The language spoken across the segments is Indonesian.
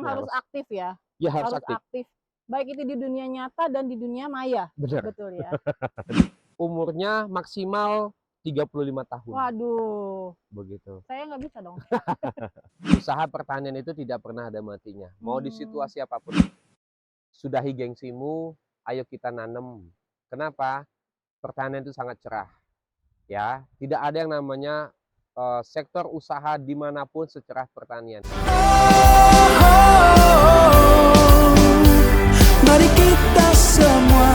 Harus aktif ya? Ya harus Harus aktif. aktif. Baik itu di dunia nyata dan di dunia maya. Bener. Betul ya? Umurnya maksimal 35 tahun. Waduh, Begitu. saya nggak bisa dong. Usaha pertanian itu tidak pernah ada matinya. Mau di situasi apapun. Sudahi gengsimu, ayo kita nanam. Kenapa? Pertanian itu sangat cerah. Ya, tidak ada yang namanya sektor usaha dimanapun secerah pertanian. Mari kita semua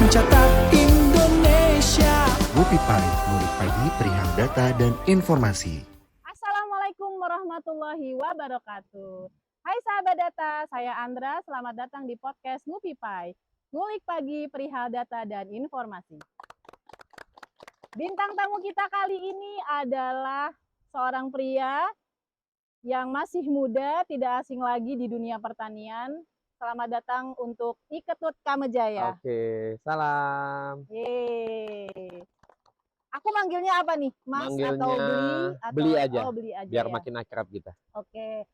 mencatat Indonesia. Ngupipai, ngulik pagi perihal data dan informasi. Assalamualaikum warahmatullahi wabarakatuh. Hai sahabat data, saya Andra. Selamat datang di podcast Ngupipai, ngulik pagi perihal data dan informasi. Bintang tamu kita kali ini adalah seorang pria yang masih muda, tidak asing lagi di dunia pertanian. Selamat datang untuk Iketut Kamejaya. Oke, salam. Yeay. Aku manggilnya apa nih? Mas Manggilnya atau Beli? Atau, Beli aja. Oh, Beli aja Biar ya. makin akrab kita. Oke.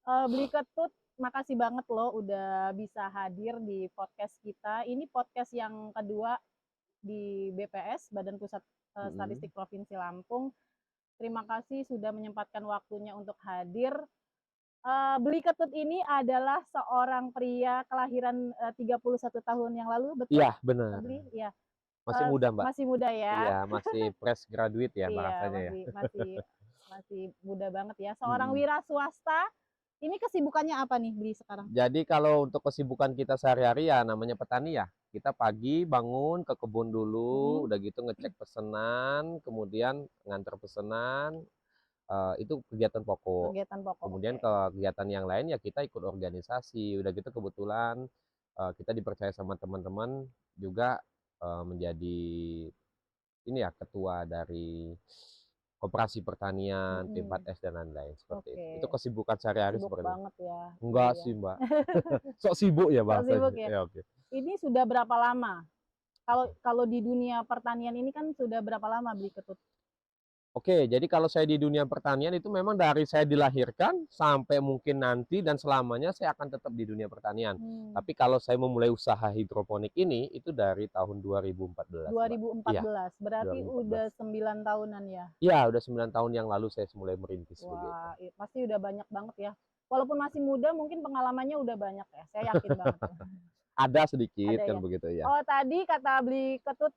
Beli Ketut, makasih banget loh udah bisa hadir di podcast kita. Ini podcast yang kedua di BPS, Badan Pusat Statistik Provinsi Lampung. Terima kasih sudah menyempatkan waktunya untuk hadir. Beli Ketut ini adalah seorang pria kelahiran 31 tahun yang lalu, betul? Iya, benar. Beli, ya. Masih muda, Mbak. Masih muda ya. Iya, masih fresh graduate ya Iya, bahasanya ya. masih muda banget ya. Seorang wira swasta. Ini kesibukannya apa nih Beli sekarang? Jadi kalau untuk kesibukan kita sehari-hari ya namanya petani ya. Kita pagi bangun ke kebun dulu, udah gitu ngecek pesanan, kemudian nganter pesanan, itu kegiatan pokok. Kegiatan pokok. Kemudian kegiatan yang lain ya kita ikut organisasi. Udah gitu kebetulan kita dipercaya sama teman-teman juga menjadi ini ya ketua dari koperasi pertanian, P4S dan lain-lain seperti itu. Itu kesibukan sehari-hari Sibuk seperti itu. banget ya. Enggak sih, Mbak. Sok sibuk ya bahasanya. Sibuk ya. Ya, oke. Ini sudah berapa lama? Kalau di dunia pertanian ini kan sudah berapa lama Beli Ketut? Oke, jadi kalau saya di dunia pertanian itu memang dari saya dilahirkan sampai mungkin nanti dan selamanya saya akan tetap di dunia pertanian. Tapi kalau saya memulai usaha hidroponik ini itu dari tahun 2014. 2014, Ya, berarti 2014. udah 9 tahunan ya? Iya, udah 9 tahun yang lalu saya mulai merintis. Wah, pasti udah banyak banget ya. Walaupun masih muda mungkin pengalamannya udah banyak ya, saya yakin banget. Ada sedikit Ada kan ya? begitu ya. Oh tadi kata Beli Ketut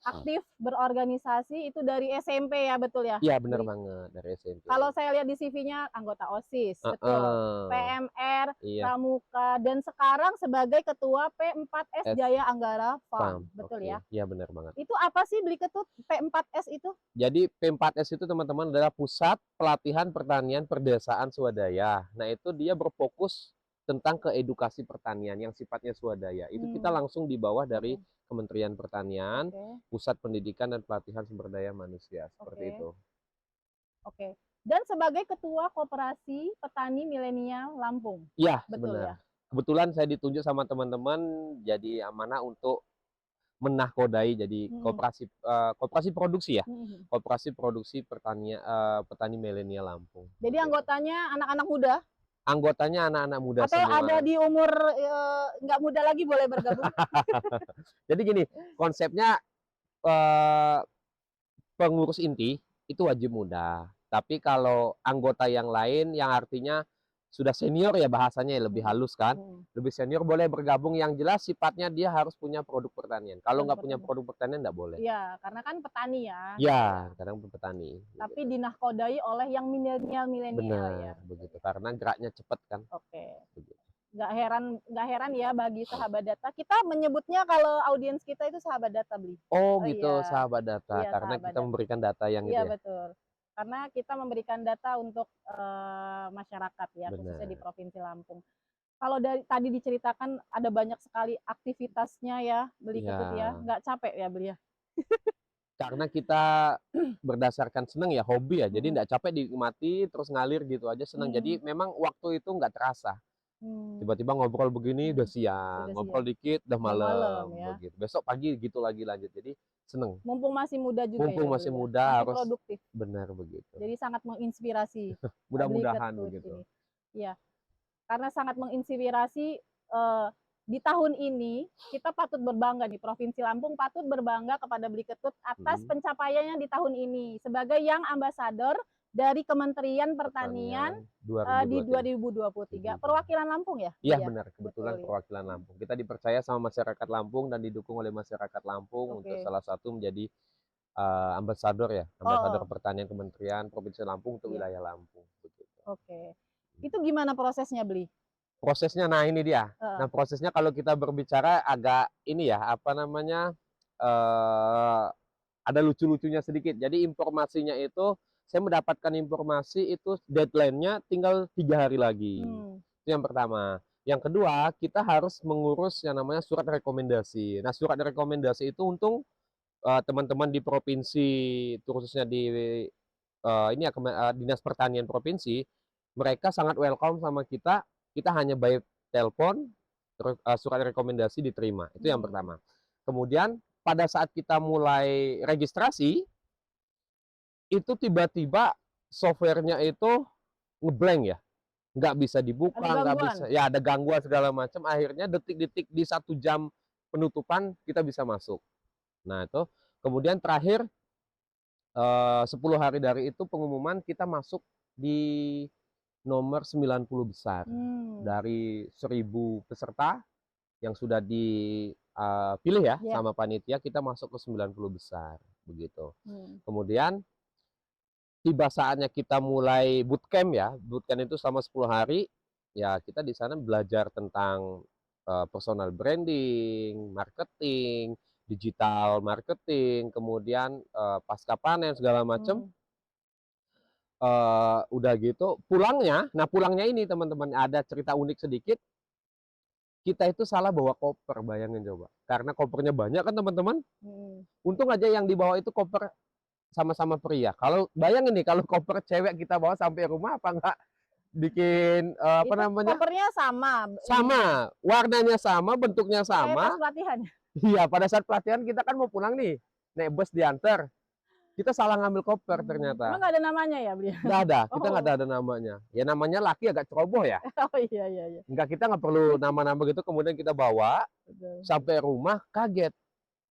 aktif berorganisasi itu dari SMP ya, betul ya? Iya benar banget dari SMP. Kalau saya lihat di CV-nya anggota OSIS, betul. PMR, Pramuka, dan sekarang sebagai ketua P4S Jaya Anggara Farm, betul ya? Iya benar banget. Itu apa sih Beli Ketut P4S itu? Jadi P4S itu teman-teman adalah Pusat Pelatihan Pertanian Perdesaan Swadaya. Nah itu dia berfokus tentang ke edukasi pertanian yang sifatnya swadaya. Itu kita langsung di bawah dari Kementerian Pertanian, Pusat Pendidikan dan Pelatihan Sumber Daya Manusia, seperti itu. Oke. Dan sebagai Ketua Koperasi Petani Milenial Lampung. Iya, betul benar. Ya? Kebetulan saya ditunjuk sama teman-teman jadi amanah untuk menahkodai jadi koperasi produksi ya. Koperasi produksi pertanian petani milenial Lampung. Jadi anggotanya anak-anak muda? Anggotanya anak-anak muda atau semua. Ada di umur nggak muda lagi boleh bergabung? Jadi gini, konsepnya pengurus inti itu wajib muda. Tapi kalau anggota yang lain yang artinya sudah senior ya bahasanya lebih halus kan, lebih senior boleh bergabung, yang jelas sifatnya dia harus punya produk pertanian. Kalau nggak punya produk pertanian nggak boleh. Iya, karena kan petani ya. Iya, kadang petani. Tapi dinahkodai oleh yang milenial Benar, ya. begitu. Karena geraknya cepat kan. Oke. Nggak heran ya bagi sahabat data. Kita menyebutnya kalau audiens kita itu sahabat data Beli. Oh gitu, sahabat data. Iya, karena sahabat kita data. memberikan data yang Iya, itu ya. Betul. Karena kita memberikan data untuk masyarakat ya, khususnya di Provinsi Lampung. Kalau tadi diceritakan ada banyak sekali aktivitasnya ya, Beli Ketut ya. Nggak capek ya Beli ya? Karena kita berdasarkan seneng ya, hobi ya. Jadi nggak capek, dinikmati terus ngalir gitu aja, seneng. Jadi memang waktu itu nggak terasa. Tiba-tiba ngobrol begini udah siang, ngobrol dikit udah malam ya. Begitu. Besok pagi gitu lagi lanjut. Jadi seneng. Mumpung masih muda juga. Mumpung masih muda masih harus produktif. Benar begitu. Jadi sangat menginspirasi. Mudah-mudahan begitu. Iya. karena sangat menginspirasi. Di tahun ini kita patut berbangga nih, Provinsi Lampung patut berbangga kepada Beli Ketut atas pencapaiannya di tahun ini sebagai Young Ambassador dari Kementerian Pertanian di 2023. Perwakilan Lampung ya? Iya benar, kebetulan betul, perwakilan Lampung. Kita dipercaya sama masyarakat Lampung dan didukung oleh masyarakat Lampung untuk salah satu menjadi ambasador ya, ambasador pertanian Kementerian Provinsi Lampung untuk wilayah Lampung. Begitu. Oke, itu gimana prosesnya, Beli? Prosesnya, nah ini dia. Nah prosesnya kalau kita berbicara agak ini ya, apa namanya, ada lucu-lucunya sedikit. Jadi informasinya itu, saya mendapatkan informasi itu deadline-nya tinggal 3 hari lagi. Itu yang pertama. Yang kedua, kita harus mengurus yang namanya surat rekomendasi. Nah surat rekomendasi itu untung teman-teman di provinsi, khususnya di ini ya, Dinas Pertanian Provinsi, mereka sangat welcome sama kita. Kita hanya by telepon, terus surat rekomendasi diterima. Itu yang pertama. Kemudian pada saat kita mulai registrasi, itu tiba-tiba softwarenya itu ngeblank ya, nggak bisa dibuka, nggak bisa, ya ada gangguan segala macam. Akhirnya detik-detik di 1 jam penutupan kita bisa masuk. Nah itu kemudian terakhir 10 hari dari itu pengumuman kita masuk di nomor 90 besar dari 1000 peserta yang sudah dipilih ya sama panitia, kita masuk ke 90 besar begitu. Kemudian tiba saatnya kita mulai bootcamp ya, bootcamp itu selama 10 hari ya, kita di sana belajar tentang personal branding, marketing, digital marketing, kemudian pasca panen segala macam. Udah gitu pulangnya, nah pulangnya ini teman-teman ada cerita unik sedikit. Kita itu salah bawa koper, bayangin coba, karena kopernya banyak kan teman-teman. Untung aja yang dibawa itu koper sama-sama pria. Kalau bayangin nih kalau koper cewek kita bawa sampai rumah, apa enggak bikin apa namanya, kopernya sama, warnanya sama, bentuknya sama. Pas pelatihan. Iya, pada saat pelatihan kita kan mau pulang nih, naik bus diantar. Kita salah ngambil koper ternyata. Emang nggak ada namanya ya, Beli? Nggak ada, kita nggak ada namanya. Ya namanya laki agak ceroboh ya. Oh iya. Enggak, kita nggak perlu nama-nama gitu. Kemudian kita bawa sampai rumah, kaget.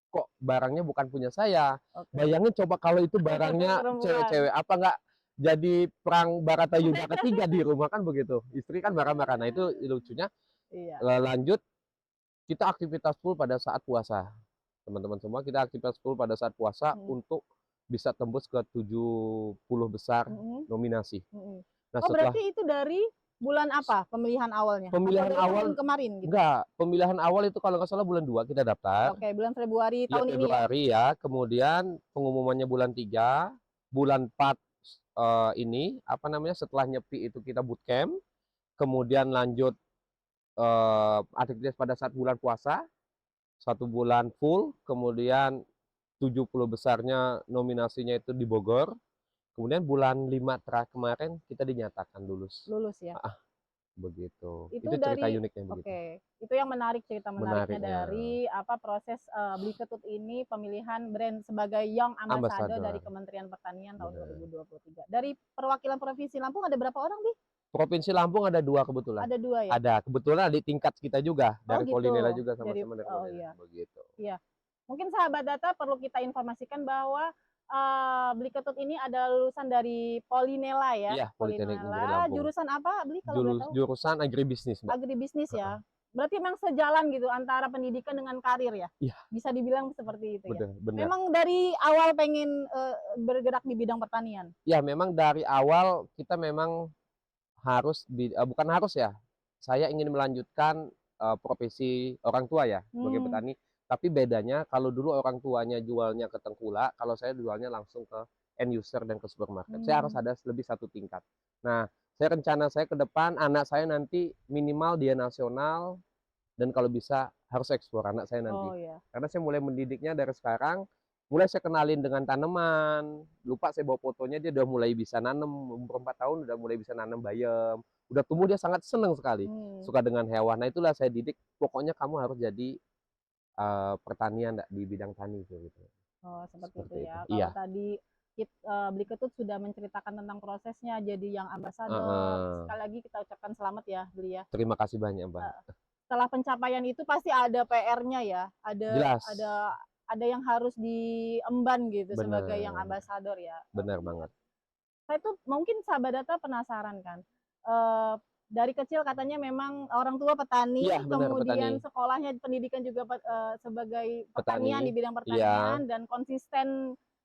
Kok barangnya bukan punya saya. Bayangin coba kalau itu barangnya cewek-cewek, apa nggak jadi perang Baratayuda ketiga di rumah kan begitu. Istri kan marah-marah. Nah itu lucunya. Lanjut, kita aktivitas full pada saat puasa. Teman-teman semua, kita aktivitas full pada saat puasa untuk bisa tembus ke 70 besar nominasi. Nah, berarti itu dari bulan apa pemilihan awalnya? Pemilihan awal kemarin gitu? Enggak, pemilihan awal itu kalau nggak salah bulan 2 kita daftar. Oke, bulan Februari tahun ini ya. Kemudian pengumumannya bulan 3, bulan 4 ini apa namanya, setelah nyepi itu kita bootcamp, kemudian lanjut aktivitas pada saat bulan puasa, 1 bulan full, kemudian 70 besarnya nominasinya itu di Bogor. Kemudian bulan 5 terakhir kemarin kita dinyatakan lulus. Lulus ya. Begitu. Itu cerita uniknya begitu. Oke. Itu yang menarik, cerita menariknya dari apa proses Beli Ketut ini pemilihan brand sebagai Young Ambassador dari Kementerian Pertanian tahun 2023. Dari perwakilan Provinsi Lampung ada berapa orang, Bi? Provinsi Lampung ada 2 kebetulan. Ada 2 ya? Ada, kebetulan di tingkat kita juga, dari Polinela juga sama-sama dari Polinela. Begitu. Iya. Mungkin sahabat data perlu kita informasikan bahwa Beli Ketut ini ada lulusan dari Polinela ya. Iya, Polinela. Jurusan apa, Beli, kalau boleh tahu? Jurusan agribisnis, Mbak. Agribisnis ya. Berarti memang sejalan gitu antara pendidikan dengan karir ya? Iya. Bisa dibilang seperti itu ya? Benar. Memang dari awal pengen bergerak di bidang pertanian? Ya, memang dari awal kita memang harus, bukan harus ya, saya ingin melanjutkan profesi orang tua ya, sebagai petani. Tapi bedanya kalau dulu orang tuanya jualnya ke tengkulak, kalau saya jualnya langsung ke end user dan ke supermarket. Saya harus ada lebih 1 tingkat. Nah, rencana saya ke depan anak saya nanti minimal dia nasional, dan kalau bisa harus ekspor anak saya nanti. Karena saya mulai mendidiknya dari sekarang, mulai saya kenalin dengan tanaman. Lupa saya bawa fotonya, dia udah mulai bisa nanam, umur 4 tahun udah mulai bisa nanam bayam. Udah tumbuh, dia sangat senang sekali, suka dengan hewan. Nah itulah saya didik, pokoknya kamu harus jadi pertanian di bidang tani gitu. Oh, seperti itu ya. Iya. Kalau tadi Beli Ketut sudah menceritakan tentang prosesnya jadi yang ambasador. Heeh. Sekali lagi kita ucapkan selamat ya, Beli ya. Terima kasih banyak, Mbak. Setelah pencapaian itu pasti ada PR-nya ya, Jelas. ada yang harus diemban gitu sebagai yang Benar. ambasador ya. Benar banget. Saya tuh mungkin sahabat data penasaran kan, eh, dari kecil katanya memang orang tua petani, Iya, benar, kemudian petani. sekolahnya pendidikan juga sebagai pertanian Petani. di bidang Iya, pertanian dan konsisten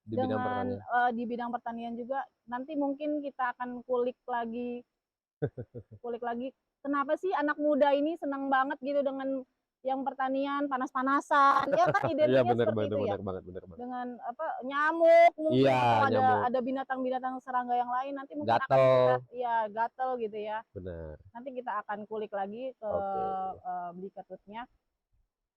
di bidang dengan pertanian. di bidang pertanian juga. Nanti mungkin kita akan kulik lagi kenapa sih anak muda ini senang banget gitu dengan yang pertanian panas-panasan, ya kan Iya, identiknya benar seperti itu ya, banget, benar banget. dengan apa nyamuk mungkin Iya, atau nyamuk. ada binatang-binatang serangga yang lain, nanti mungkin akan Gatel. kita ya gatel gitu ya, Benar. nanti kita akan kulik lagi ke Oke. Beli Ketutnya.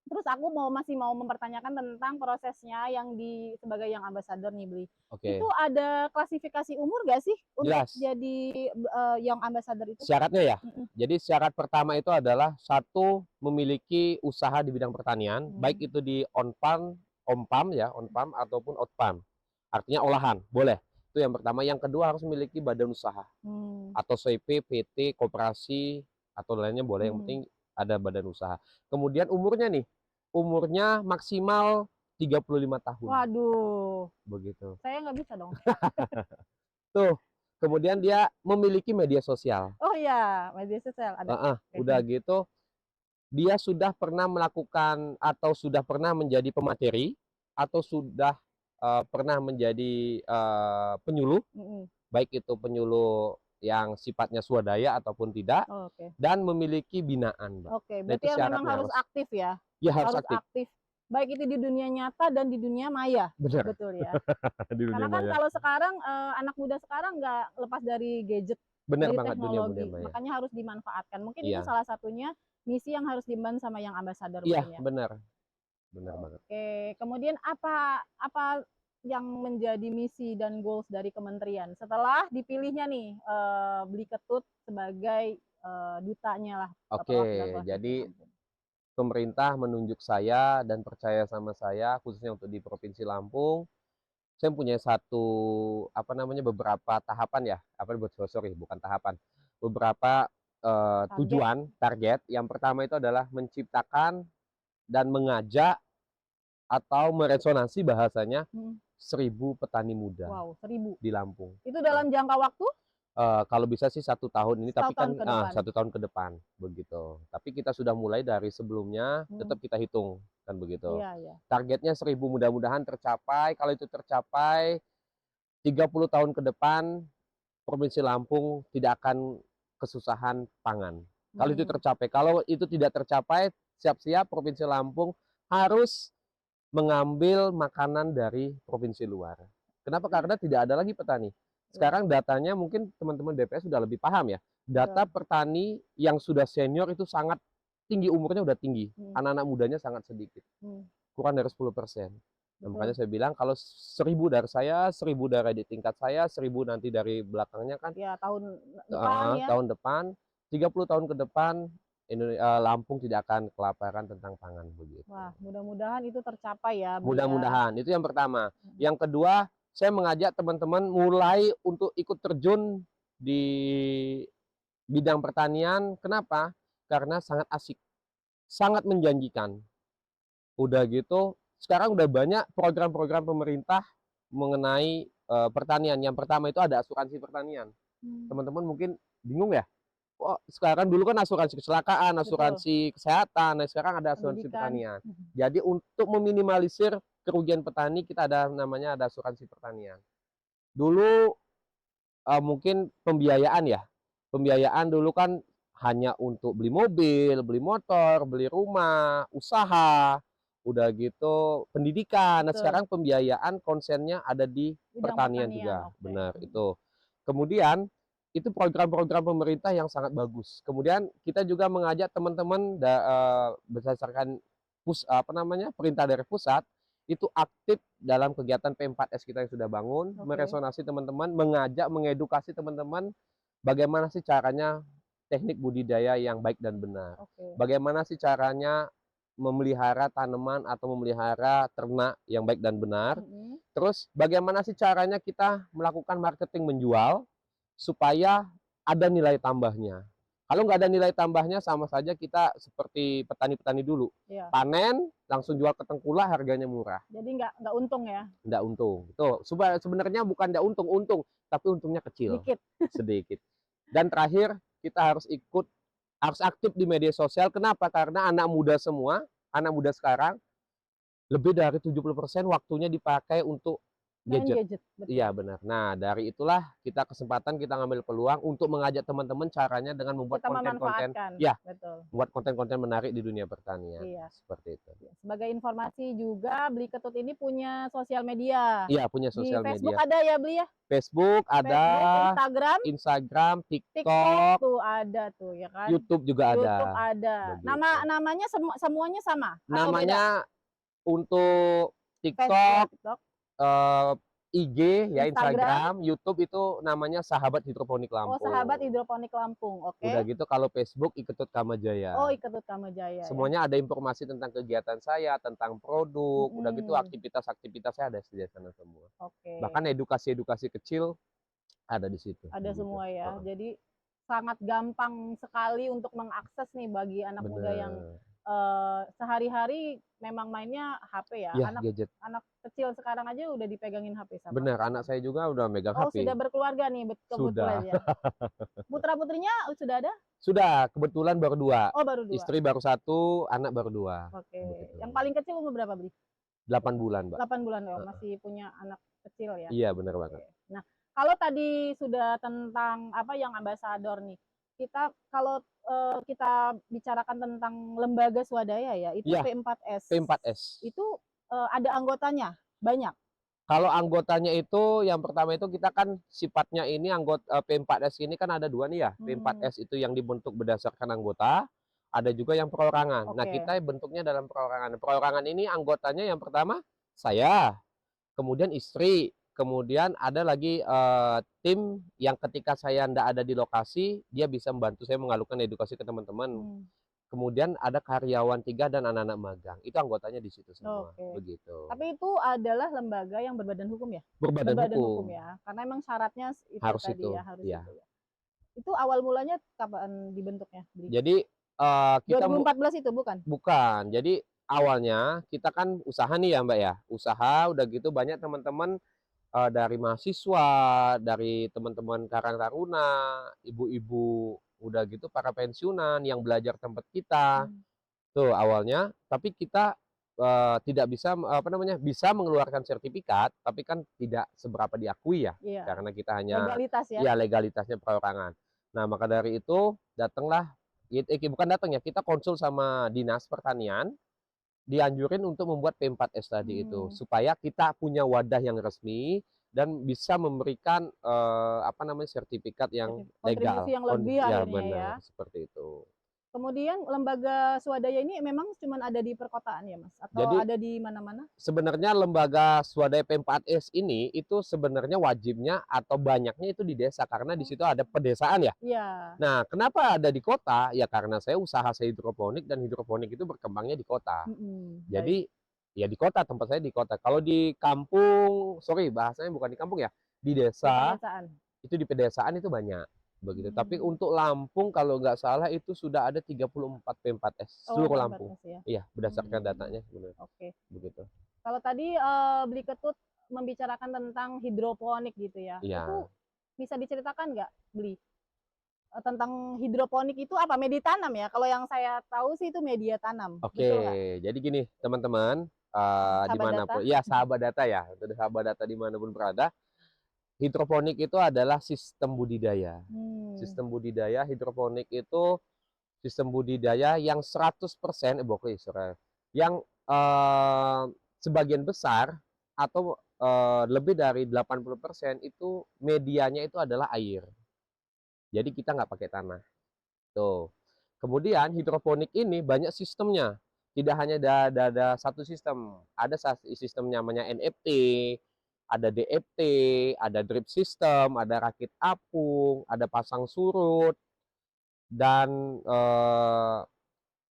Terus aku masih mau mempertanyakan tentang prosesnya yang sebagai yang ambasador nih, Beli. Oke. Itu ada klasifikasi umur gak sih untuk Jelas. jadi yang ambasador itu? Syaratnya ya. Jadi syarat pertama itu adalah satu, memiliki usaha di bidang pertanian, baik itu di on-farm ya, on-farm ataupun out-farm. Artinya olahan, boleh. Itu yang pertama. Yang kedua harus memiliki badan usaha. Atau CP, PT, koperasi atau lainnya boleh, yang penting ada badan usaha. Kemudian umurnya maksimal 35 tahun. Waduh. Begitu. Saya nggak bisa dong. Tuh. Kemudian dia memiliki media sosial. Oh iya, media sosial ada. Udah gitu, dia sudah pernah melakukan atau sudah pernah menjadi pemateri atau sudah pernah menjadi penyuluh, baik itu penyuluh yang sifatnya swadaya ataupun tidak, dan memiliki binaan, Mbak. Oke, berarti memang harus aktif ya? Ya, harus aktif. Baik itu di dunia nyata dan di dunia maya. Benar. Betul ya. Di dunia Karena kan maya. kalau sekarang anak muda sekarang nggak lepas dari gadget, Benar dari banget, teknologi, dunia maya. makanya harus dimanfaatkan. Mungkin Iya. itu salah satunya misi yang harus diemban sama yang ambasador. Iya, ya? benar banget. Oke, kemudian apa yang menjadi misi dan goals dari kementerian setelah dipilihnya nih Beli Ketut sebagai dutanya lah? Oke, jadi pemerintah menunjuk saya dan percaya sama saya, khususnya untuk di Provinsi Lampung. Saya punya beberapa tahapan ya, bukan tahapan, beberapa tujuan, target. Yang pertama itu adalah menciptakan dan mengajak atau meresonansi bahasanya 1000 petani muda. Wow, 1000 di Lampung. Itu dalam jangka waktu? Kalau bisa sih 1 tahun ini, tapi kan 1 tahun ke depan begitu. Tapi kita sudah mulai dari sebelumnya, tetap kita hitung kan begitu. Iya. Targetnya 1000, mudah-mudahan tercapai. Kalau itu tercapai, 30 tahun ke depan Provinsi Lampung tidak akan kesusahan pangan. Kalau itu tercapai. Kalau itu tidak tercapai, siap-siap Provinsi Lampung harus mengambil makanan dari provinsi luar. Kenapa? Karena tidak ada lagi petani. Sekarang datanya mungkin teman-teman BPS sudah lebih paham ya. Data petani yang sudah senior itu sangat tinggi, umurnya udah tinggi. Anak-anak mudanya sangat sedikit. Kurang dari 10%. Nah, makanya saya bilang kalau 1000 dari saya, 1000 dari di tingkat saya, 1000 nanti dari belakangnya kan. Ya, tahun depan ya. Tahun depan, 30 tahun ke depan Lampung tidak akan kelaparan tentang pangan begitu. Wah, mudah-mudahan itu tercapai ya. Mudah-mudahan, itu yang pertama. Yang kedua, saya mengajak teman-teman mulai untuk ikut terjun di bidang pertanian. Kenapa? Karena sangat asik, sangat menjanjikan. Udah gitu, sekarang udah banyak program-program pemerintah mengenai pertanian. Yang pertama itu ada asuransi pertanian. Teman-teman mungkin bingung ya? Oh, sekarang dulu kan asuransi kecelakaan, asuransi kesehatan, nah sekarang ada asuransi pertanian. Jadi untuk meminimalisir kerugian petani, kita ada namanya ada asuransi pertanian. Dulu mungkin pembiayaan ya. Pembiayaan dulu kan hanya untuk beli mobil, beli motor, beli rumah, usaha, udah gitu pendidikan. Nah, sekarang pembiayaan konsennya ada di pertanian juga. Benar itu. Kemudian itu program-program pemerintah yang sangat bagus. Kemudian kita juga mengajak teman-teman berdasarkan perintah dari pusat itu aktif dalam kegiatan P4S kita yang sudah bangun, meresonasi teman-teman, mengajak, mengedukasi teman-teman bagaimana sih caranya teknik budidaya yang baik dan benar. Bagaimana sih caranya memelihara tanaman atau memelihara ternak yang baik dan benar. Terus bagaimana sih caranya kita melakukan marketing menjual supaya ada nilai tambahnya? Kalau nggak ada nilai tambahnya sama saja kita seperti petani-petani dulu. Iya. Panen, langsung jual ke tengkulak harganya murah. Jadi nggak untung ya, Nggak untung. Tuh, sebenarnya bukan nggak untung, tapi untungnya kecil, dikit. sedikit. Dan terakhir, kita harus aktif di media sosial. Kenapa? Karena anak muda sekarang, lebih dari 70% waktunya dipakai untuk Main gadget. gadget, betul. Iya benar. Nah, dari itulah kita ngambil peluang untuk mengajak teman-teman caranya dengan membuat Kita konten-konten, memanfaatkan, ya, betul. membuat konten-konten menarik di dunia pertanian. Iya. Seperti itu. Sebagai informasi juga, Beli Ketut ini punya sosial media. Iya, punya Di sosial Facebook media. ada ya, Beli ya? Facebook ada, Facebook, Instagram, TikTok TikTok, tuh ada tuh ya kan. YouTube juga ada. YouTube ada. Begitu. Namanya semuanya sama atau beda? Namanya untuk Facebook, TikTok, TikTok, IG ya, Instagram, YouTube itu namanya Sahabat Hidroponik oh Lampung. Sahabat Hidroponik Lampung, oke. Udah gitu kalau Facebook Iketut Kamajaya. Oh, Iketut Kamajaya ya. Semuanya ada informasi tentang kegiatan saya, tentang produk, udah gitu Mm-mm. aktivitas-aktivitas saya ada di sana semua. Oke. Bahkan edukasi-edukasi kecil ada di situ. Ada begitu. semua ya. Heeh. Jadi sangat gampang sekali untuk mengakses nih bagi anak muda yang Bener. sehari-hari memang mainnya HP ya. Ya, gadget. Anak kecil sekarang aja udah dipegangin HP sama. Bener, anak saya juga udah megang Oh, HP. sudah berkeluarga nih kebetulan ya. Putra-putrinya sudah ada? Sudah, kebetulan baru 2. Oh, baru 2. Istri baru 1, anak baru 2. Oke. Begitu. Yang paling kecil umur berapa, Bli? 8 bulan, Mbak. 8 bulan ya, masih punya anak kecil ya. Iya, bener banget. Nah, kalau tadi sudah tentang apa yang ambasador nih. Kalau kita bicarakan tentang lembaga swadaya ya, itu Iya, P4S. P4S. Itu ada anggotanya banyak. Kalau anggotanya itu yang pertama itu kita kan sifatnya ini anggota P4S ini kan ada 2 nih ya. P4S itu yang dibentuk berdasarkan anggota, ada juga yang perorangan. Nah, Oke. kita bentuknya dalam perorangan. Perorangan ini anggotanya yang pertama saya, kemudian istri, kemudian ada lagi tim yang ketika saya ndak ada di lokasi, dia bisa membantu saya mengalurkan edukasi ke teman-teman. Kemudian ada karyawan 3 dan anak-anak magang. Itu anggotanya di situ semua. Oke. Begitu. Tapi itu adalah lembaga yang berbadan hukum ya? Berbadan Berbadan hukum. hukum ya. Karena emang syaratnya itu Harus tadi itu, ya, harus iya. itu ya. Itu awal mulanya kapan dibentuknya? Bli? Jadi kita 2014 itu bukan? bukan. Jadi awalnya kita kan usaha nih ya, Mbak ya. Usaha udah gitu banyak teman-teman dari mahasiswa, dari teman-teman Karang Taruna, ibu-ibu udah gitu para pensiunan yang belajar tempat kita. Tuh awalnya, tapi kita tidak bisa bisa mengeluarkan sertifikat, tapi kan tidak seberapa diakui ya. Iya. Karena kita hanya Legalitas ya. ya legalitasnya perorangan. Nah, maka dari itu datanglah bukan datang ya, kita konsul sama Dinas Pertanian, dianjurin untuk membuat P4S tadi itu supaya kita punya wadah yang resmi dan bisa memberikan sertifikat yang legal. Kontribusi yang lebih Ya, akhirnya benar, ya. seperti itu. Kemudian lembaga swadaya ini memang cuma ada di perkotaan ya, Mas? Atau Jadi, ada di mana-mana? Sebenarnya lembaga swadaya P4S ini itu sebenarnya wajibnya atau banyaknya itu di desa karena di situ ada pedesaan ya. Iya. Nah, kenapa ada di kota? Ya karena saya usaha hidroponik dan hidroponik itu berkembangnya di kota. Jadi ya di kota, tempat saya di kota. Kalau di kampung, bahasanya bukan di kampung ya, di desa, itu di pedesaan itu banyak. Begitu. Tapi untuk Lampung kalau nggak salah itu sudah ada 34 P4S seluruh Lampung. Ya? Iya, berdasarkan datanya sebenarnya. Oke. Begitu. Kalau tadi Beli Ketut membicarakan tentang hidroponik gitu ya. Iya. Itu bisa diceritakan nggak, Beli? Tentang hidroponik itu apa? Media tanam ya? Kalau yang saya tahu sih itu media tanam. Oke, jadi gini teman-teman, dimanapun, ya sahabat data ya, untuk sahabat data dimanapun berada, hidroponik itu adalah sistem budidaya. Sistem budidaya hidroponik itu sistem budidaya yang 100% yang sebagian besar atau lebih dari 80% itu medianya itu adalah air. Jadi kita nggak pakai tanah. Tuh. Kemudian hidroponik ini banyak sistemnya. Tidak hanya ada satu sistem. Ada sistem namanya NFT, ada DFT, ada drip system, ada rakit apung, ada pasang surut, dan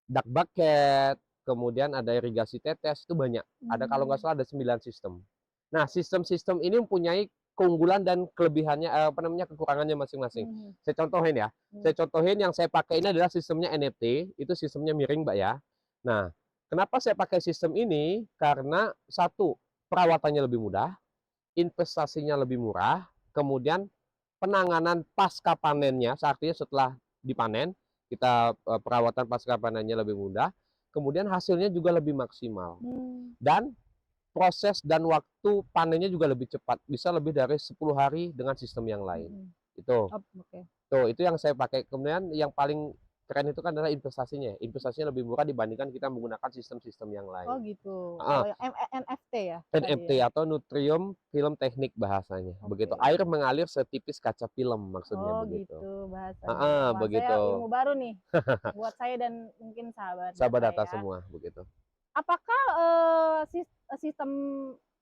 duct bucket, kemudian ada irigasi tetes, itu banyak. Ada kalau nggak salah ada 9 sistem. Nah, sistem-sistem ini mempunyai keunggulan dan kelebihannya, kekurangannya masing-masing. Saya contohin ya. Saya contohin yang saya pakai ini adalah sistemnya NFT, itu sistemnya miring, Mbak ya. Nah, kenapa saya pakai sistem ini? Karena satu, perawatannya lebih mudah, investasinya lebih murah, kemudian penanganan pasca panennya, artinya setelah dipanen, kita perawatan pasca panennya lebih mudah, kemudian hasilnya juga lebih maksimal. Dan proses dan waktu panennya juga lebih cepat, bisa lebih dari 10 hari dengan sistem yang lain. Itu. Tuh, itu yang saya pakai. Kemudian yang paling keren itu kan adalah investasinya. Investasinya lebih murah dibandingkan kita menggunakan sistem-sistem yang lain. Oh gitu. Kalau yang NFT ya? NFT atau Nutrium Film Teknik bahasanya. Begitu. Air mengalir setipis kaca film maksudnya begitu. Oh gitu bahasanya. Begitu. Saya ilmu baru nih buat saya dan mungkin sahabat data ya. semua begitu. Apakah sistem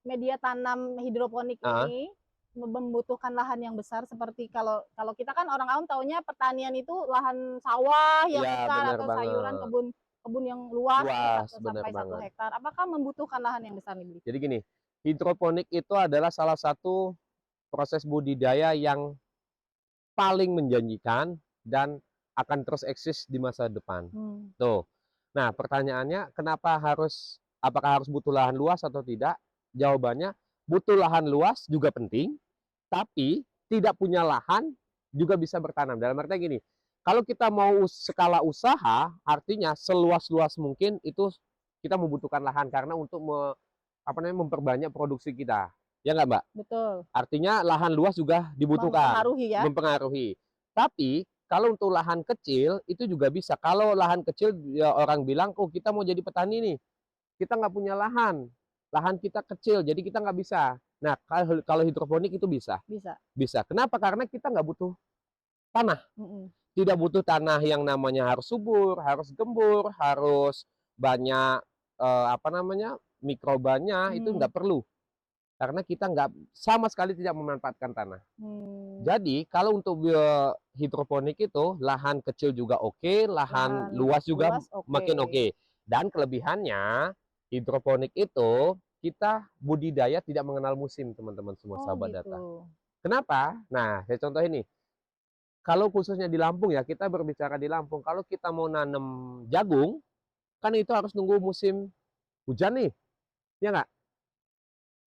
media tanam hidroponik ini membutuhkan lahan yang besar seperti kalau kita kan orang awam taunya pertanian itu lahan sawah yang besar atau sayuran kebun yang luas sampai 1 hektar. Apakah membutuhkan lahan yang besar nih? Jadi gini, hidroponik itu adalah salah satu proses budidaya yang paling menjanjikan dan akan terus eksis di masa depan. Tuh. Nah, pertanyaannya apakah harus butuh lahan luas atau tidak? Jawabannya, butuh lahan luas juga penting, tapi tidak punya lahan juga bisa bertanam. Dalam artinya gini, kalau kita mau skala usaha, artinya seluas-luas mungkin itu kita membutuhkan lahan karena untuk memperbanyak produksi kita. Ya nggak, Mbak? Betul. Artinya lahan luas juga dibutuhkan. Mempengaruhi. Tapi kalau untuk lahan kecil itu juga bisa. Kalau lahan kecil ya orang bilang, oh kita mau jadi petani nih, kita nggak punya lahan kita kecil, jadi kita nggak bisa. Nah, kalau hidroponik itu bisa. Bisa. Kenapa? Karena kita nggak butuh tanah. Tidak butuh tanah yang namanya harus subur, harus gembur, harus banyak mikrobanya, itu nggak perlu. Karena kita sama sekali tidak memanfaatkan tanah. Jadi kalau untuk hidroponik itu lahan kecil juga oke, lahan luas juga makin oke. Dan kelebihannya hidroponik itu kita budidaya tidak mengenal musim, teman-teman semua sahabat data. Kenapa? Nah, saya contoh ini. Kalau khususnya di Lampung ya, kita berbicara di Lampung, kalau kita mau nanam jagung, kan itu harus nunggu musim hujan nih. Ya nggak?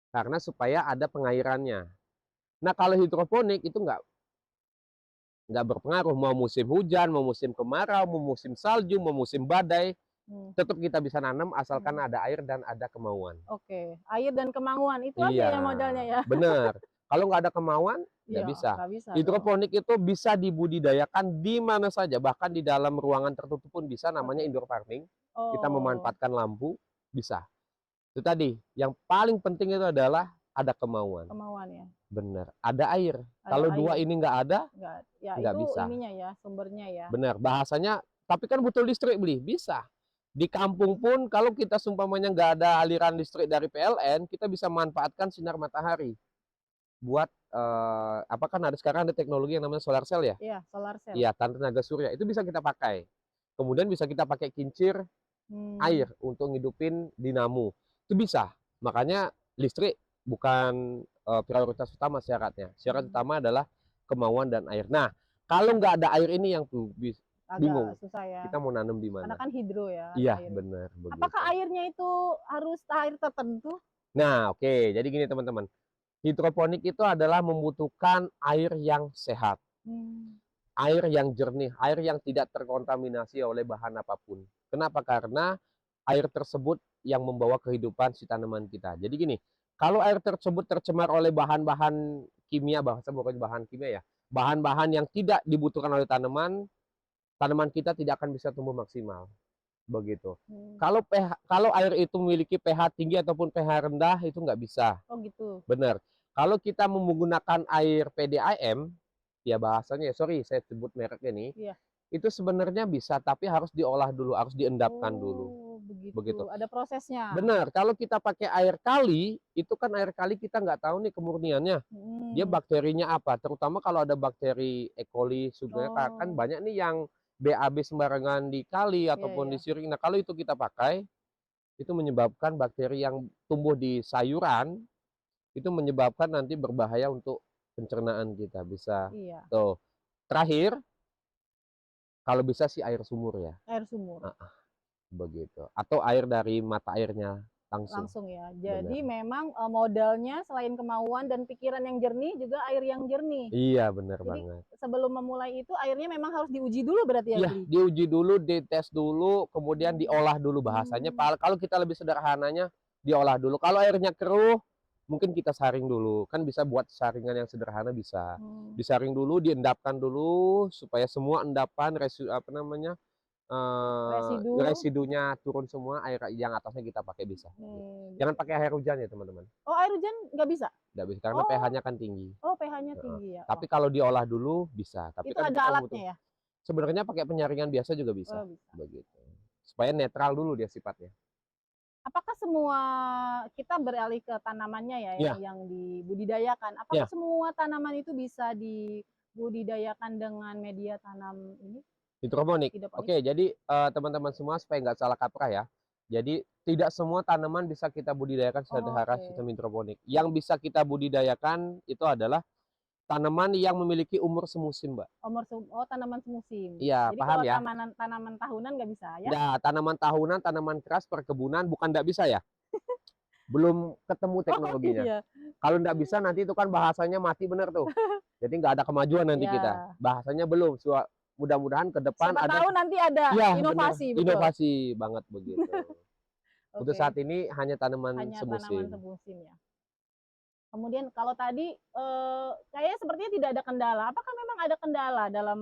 Karena supaya ada pengairannya. Nah, kalau hidroponik itu nggak berpengaruh mau musim hujan, mau musim kemarau, mau musim salju, mau musim badai, tetap kita bisa nanam asalkan ada air dan ada kemauan. Oke, air dan kemauan itu aja ya modalnya ya. Bener. Kalau nggak ada kemauan, nggak bisa. Hidroponik itu bisa dibudidayakan di mana saja, bahkan di dalam ruangan tertutup pun bisa, namanya indoor farming. Kita memanfaatkan lampu, bisa. Itu tadi, yang paling penting itu adalah ada kemauan. Kemauan ya. Bener. Ada air. Kalau dua ini nggak ada, nggak bisa. Ininya ya, sumbernya ya. Bener. Bahasanya, tapi kan butuh listrik beli, bisa. Di kampung pun kalau kita sumpamanya nggak ada aliran listrik dari PLN, kita bisa manfaatkan sinar matahari buat kan ada sekarang ada teknologi yang namanya solar cell ya? Iya, solar cell. Iya, tenaga surya itu bisa kita pakai. Kemudian bisa kita pakai kincir air untuk ngidupin dinamo. Itu bisa. Makanya listrik bukan prioritas utama syaratnya. Syarat utama adalah kemauan dan air. Nah, kalau nggak ada air ini yang bingung. Susah ya. Kita mau nanam di mana? Karena kan hidro ya. Iya, benar. Apakah airnya itu harus air tertentu? Nah, oke. Jadi gini teman-teman. Hidroponik itu adalah membutuhkan air yang sehat. Air yang jernih, air yang tidak terkontaminasi oleh bahan apapun. Kenapa? Karena air tersebut yang membawa kehidupan si tanaman kita. Jadi gini, kalau air tersebut tercemar oleh bahan-bahan kimia, bukan bahan kimia ya, bahan-bahan yang tidak dibutuhkan oleh tanaman kita tidak akan bisa tumbuh maksimal. Begitu. Kalau air itu memiliki pH tinggi ataupun pH rendah itu nggak bisa. Oh gitu. Benar. Kalau kita menggunakan air PDAM, ya bahasanya, sorry saya sebut mereknya nih, itu sebenarnya bisa, tapi harus diolah dulu, harus diendapkan dulu. Begitu. Ada prosesnya. Benar. Kalau kita pakai air kali, itu kan air kali kita nggak tahu nih kemurniannya. Dia bakterinya apa? Terutama kalau ada bakteri E. coli, Sugarca, kan banyak nih yang BAB sembarangan di kali ataupun di siring. Nah, kalau itu kita pakai, itu menyebabkan bakteri yang tumbuh di sayuran itu menyebabkan nanti berbahaya untuk pencernaan kita bisa. Iya, Tuh. Terakhir, kalau bisa sih air sumur ya. air sumur. Ah, begitu. Atau air dari mata airnya langsung. Langsung ya. Jadi Benar. memang modalnya selain kemauan dan pikiran yang jernih juga air yang jernih. Iya, benar Jadi banget. sebelum memulai itu airnya memang harus diuji dulu berarti ya, Iya, Bli? diuji dulu, dites dulu, kemudian diolah dulu bahasanya. Kalau kita lebih sederhananya, diolah dulu. Kalau airnya keruh, mungkin kita saring dulu. Kan bisa buat saringan yang sederhana bisa. Disaring dulu, diendapkan dulu supaya semua endapan Residu. residunya turun semua, air yang atasnya kita pakai bisa. Jangan pakai air hujan ya, teman-teman. Oh, air hujan nggak bisa? Nggak bisa karena Oh. pH-nya kan tinggi. Oh, pH-nya tinggi ya. Tapi kalau diolah dulu bisa. Tapi itu kan ada kita alatnya butuh. ya? Sebenarnya pakai penyaringan biasa juga bisa. Oh, bisa. Begitu. Supaya netral dulu dia sifatnya. Apakah semua kita beralih ke tanamannya ya, Iya. yang dibudidayakan? Apakah Iya. semua tanaman itu bisa dibudidayakan dengan media tanam ini? Hidroponik. Hidroponik. Oke, jadi teman-teman semua supaya nggak salah kaprah ya. Jadi tidak semua tanaman bisa kita budidayakan secara Oke. sistem hidroponik. Yang bisa kita budidayakan itu adalah tanaman yang memiliki umur semusim, Mbak. Tanaman semusim. Iya, Jadi paham kalau ya? tanaman tahunan nggak bisa ya? Nah, tanaman tahunan, tanaman keras, perkebunan bukan nggak bisa ya. Belum ketemu teknologinya. Oh, iya. Kalau nggak bisa nanti itu kan bahasanya mati bener tuh. Jadi nggak ada kemajuan nanti Iya. kita. Bahasanya belum. Mudah-mudahan ke depan Siapa ada tahu nanti ada Iya, inovasi, bener. betul. Inovasi banget begitu. Untuk Oke. saat ini hanya tanaman Hanya semusim. tanaman semusim ya. Kemudian kalau tadi kayaknya sepertinya tidak ada kendala. Apakah memang ada kendala dalam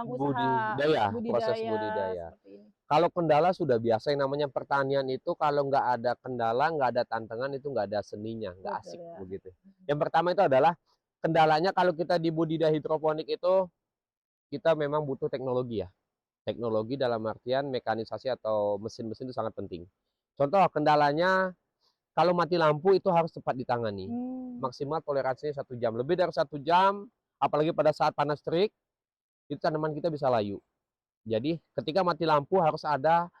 usaha Proses budidaya. seperti ini? Kalau kendala sudah biasa, yang namanya pertanian itu kalau nggak ada kendala, nggak ada tantangan, itu nggak ada seninya, nggak Betul asik ya. begitu. Yang pertama itu adalah kendalanya kalau kita di budidaya hidroponik itu kita memang butuh teknologi ya. Teknologi dalam artian mekanisasi atau mesin-mesin itu sangat penting. Contoh kendalanya kalau mati lampu itu harus cepat ditangani. Maksimal toleransinya 1 jam. Lebih dari 1 jam, apalagi pada saat panas terik, itu tanaman kita bisa layu. Jadi ketika mati lampu harus ada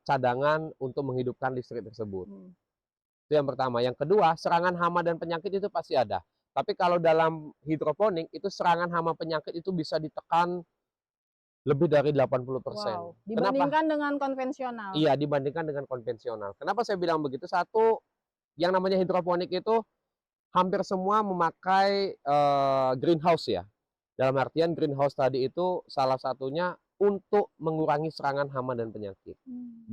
cadangan untuk menghidupkan listrik tersebut. Itu yang pertama. Yang kedua, serangan hama dan penyakit itu pasti ada. Tapi kalau dalam hidroponik itu serangan hama penyakit itu bisa ditekan lebih dari 80%. Wow. Dibandingkan dengan konvensional. Iya, dibandingkan dengan konvensional. Kenapa saya bilang begitu? Satu, yang namanya hidroponik itu hampir semua memakai greenhouse ya. Dalam artian greenhouse tadi itu salah satunya untuk mengurangi serangan hama dan penyakit.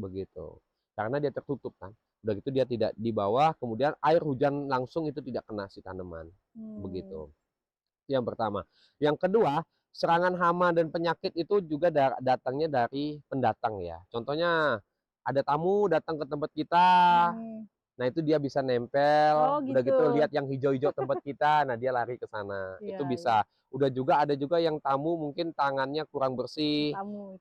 Begitu. Karena dia tertutup kan. Udah gitu dia tidak di bawah, kemudian air hujan langsung itu tidak kena si tanaman. Begitu. Yang pertama. Yang kedua, serangan hama dan penyakit itu juga datangnya dari pendatang ya. Contohnya ada tamu datang ke tempat kita, nah itu dia bisa nempel, udah gitu lihat yang hijau-hijau tempat kita, nah dia lari ke sana. Iya, itu bisa. Udah juga ada juga yang tamu mungkin tangannya kurang bersih,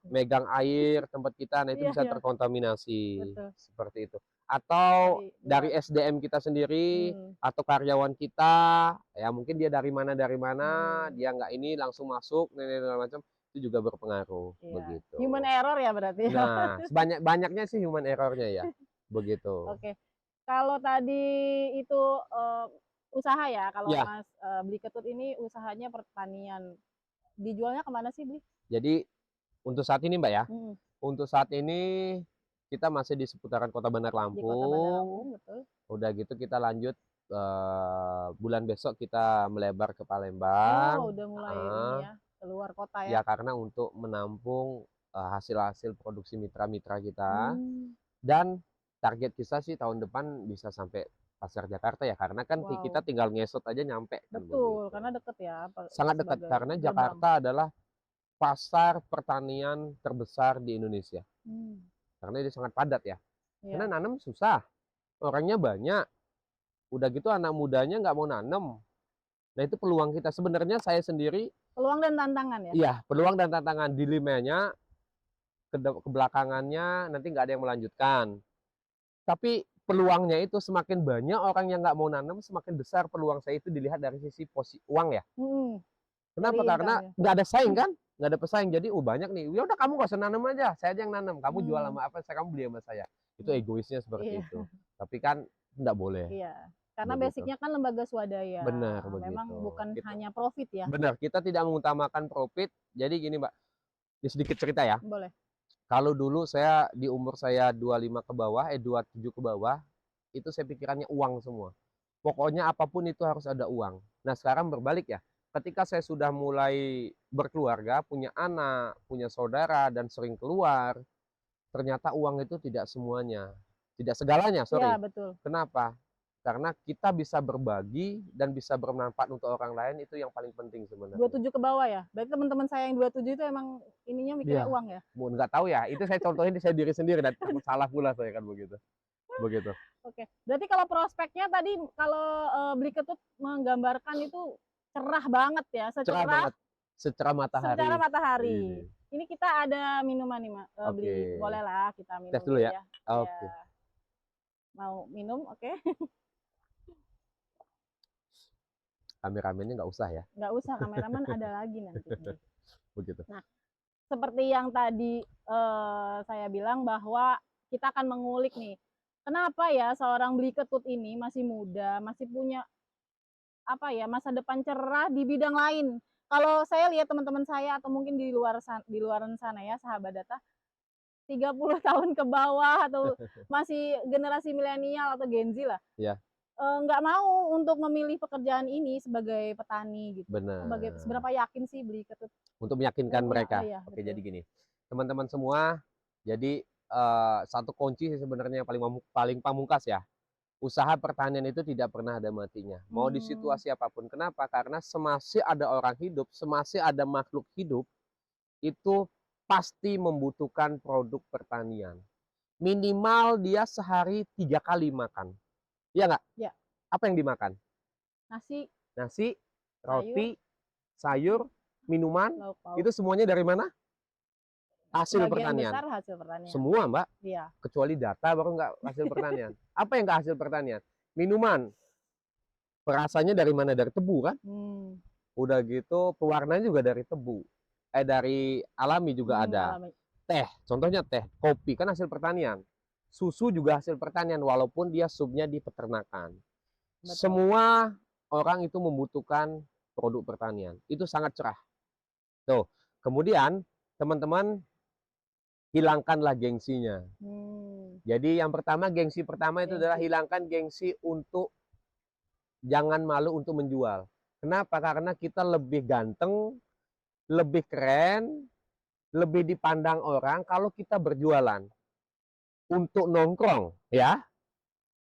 megang air tempat kita, nah itu bisa terkontaminasi. Betul. Seperti itu. Atau dari SDM kita sendiri atau karyawan kita, ya mungkin dia dari mana dia nggak ini langsung masuk, macam itu juga berpengaruh. Begitu. Human error ya berarti. Nah, sebanyak-banyaknya sih human errornya ya. Begitu. Oke. Kalau tadi itu usaha ya, kalau Ya. Mas Bli Ketut ini usahanya pertanian. Dijualnya kemana sih, Bli? Jadi untuk saat ini Mbak ya, untuk saat ini kita masih di seputaran Kota Bandar Lampung. Di Kota Bandar Lampung, betul. Udah gitu kita lanjut bulan besok kita melebar ke Palembang. Oh, udah mulai ini ya, keluar kota ya. Ya karena untuk menampung hasil-hasil produksi mitra-mitra kita. Dan target kita sih tahun depan bisa sampai pasar Jakarta ya, karena kan kita tinggal ngesot aja nyampe. Betul, karena deket ya. Sangat dekat karena Jakarta adalah pasar pertanian terbesar di Indonesia. Karena dia sangat padat ya. Karena nanam susah, orangnya banyak. Udah gitu anak mudanya nggak mau nanam. Nah itu peluang kita sebenarnya, saya sendiri. Peluang dan tantangan ya? Iya, peluang dan tantangan. Dilemanya kebelakangannya nanti nggak ada yang melanjutkan. Tapi peluangnya itu semakin banyak orang yang nggak mau nanam, semakin besar peluang saya itu dilihat dari sisi uang ya. Kenapa? Karena nggak ada saing kan, nggak ada pesaing. Jadi banyak nih, ya udah kamu nggak usah nanam aja, saya aja yang nanam. Kamu jual sama apa, kamu beli sama saya. Itu egoisnya seperti itu. Tapi kan nggak boleh. Karena begitu. basicnya kan lembaga swadaya. Benar Memang begitu. bukan Kita hanya profit ya. benar, kita tidak mengutamakan profit. Jadi gini, Mbak, ini sedikit cerita ya. Boleh. Kalau dulu saya di umur saya 25 ke bawah, 27 ke bawah, itu saya pikirannya uang semua. Pokoknya apapun itu harus ada uang. Nah, sekarang berbalik ya. Ketika saya sudah mulai berkeluarga, punya anak, punya saudara, dan sering keluar, ternyata uang itu tidak semuanya. Tidak segalanya, Iya, sorry. betul. Kenapa? Karena kita bisa berbagi dan bisa bermanfaat untuk orang lain, itu yang paling penting sebenarnya. 27 ke bawah ya? Berarti teman-teman saya yang 27 itu emang ininya mikirnya Iya. uang ya? Nggak tahu ya, itu saya contohin saya diri sendiri dan takut salah pula saya kan begitu. Begitu. Oke. Berarti kalau prospeknya tadi kalau Beli Ketut menggambarkan itu cerah banget ya, Cerah secerah banget. Secerah matahari. secara matahari. Ini. Ini kita ada minuman nih, Beli. Oke. Boleh lah kita minum Tes dulu ya. ya. Oke. Ya. Mau minum, oke. Kameramennya nggak usah ya. Nggak usah, kameramen ada lagi nanti. Begitu. Nah, seperti yang tadi saya bilang bahwa kita akan mengulik nih, kenapa ya seorang Beli Ketut ini masih muda, masih punya apa ya masa depan cerah di bidang lain. Kalau saya lihat teman-teman saya atau mungkin di luaran sana ya, sahabat data, 30 tahun ke bawah atau masih generasi milenial atau Gen Z lah. Ya. Nggak mau untuk memilih pekerjaan ini sebagai petani gitu. Benar. Seberapa yakin sih Beli Ketut? Untuk meyakinkan mereka. Iya, Oke, betul. jadi gini. Teman-teman semua, jadi satu kunci sih sebenarnya yang paling pamungkas ya. Usaha pertanian itu tidak pernah ada matinya. Mau di situasi apapun. Kenapa? Karena semasih ada orang hidup, semasih ada makhluk hidup, itu pasti membutuhkan produk pertanian. Minimal dia sehari 3 kali makan. Iya nggak? Ya. Apa yang dimakan? Nasi, roti, sayur, minuman, lauk pauk. itu semuanya dari mana? Hasil Sebagian pertanian. besar hasil pertanian. Semua, Mbak. Iya. Kecuali data baru nggak hasil pertanian. Apa yang nggak hasil pertanian? Minuman. Perasannya dari mana? Dari tebu kan? Udah gitu pewarnanya juga dari tebu. Dari alami juga ada. Alami. Teh, contohnya teh, kopi kan hasil pertanian. Susu juga hasil pertanian walaupun dia subnya di peternakan. Betul. Semua orang itu membutuhkan produk pertanian. Itu sangat cerah. Tuh, kemudian teman-teman hilangkanlah gengsinya. Jadi yang pertama, gengsi pertama itu adalah hilangkan gengsi untuk jangan malu untuk menjual. Kenapa? Karena kita lebih ganteng, lebih keren, lebih dipandang orang kalau kita berjualan. Untuk nongkrong, ya.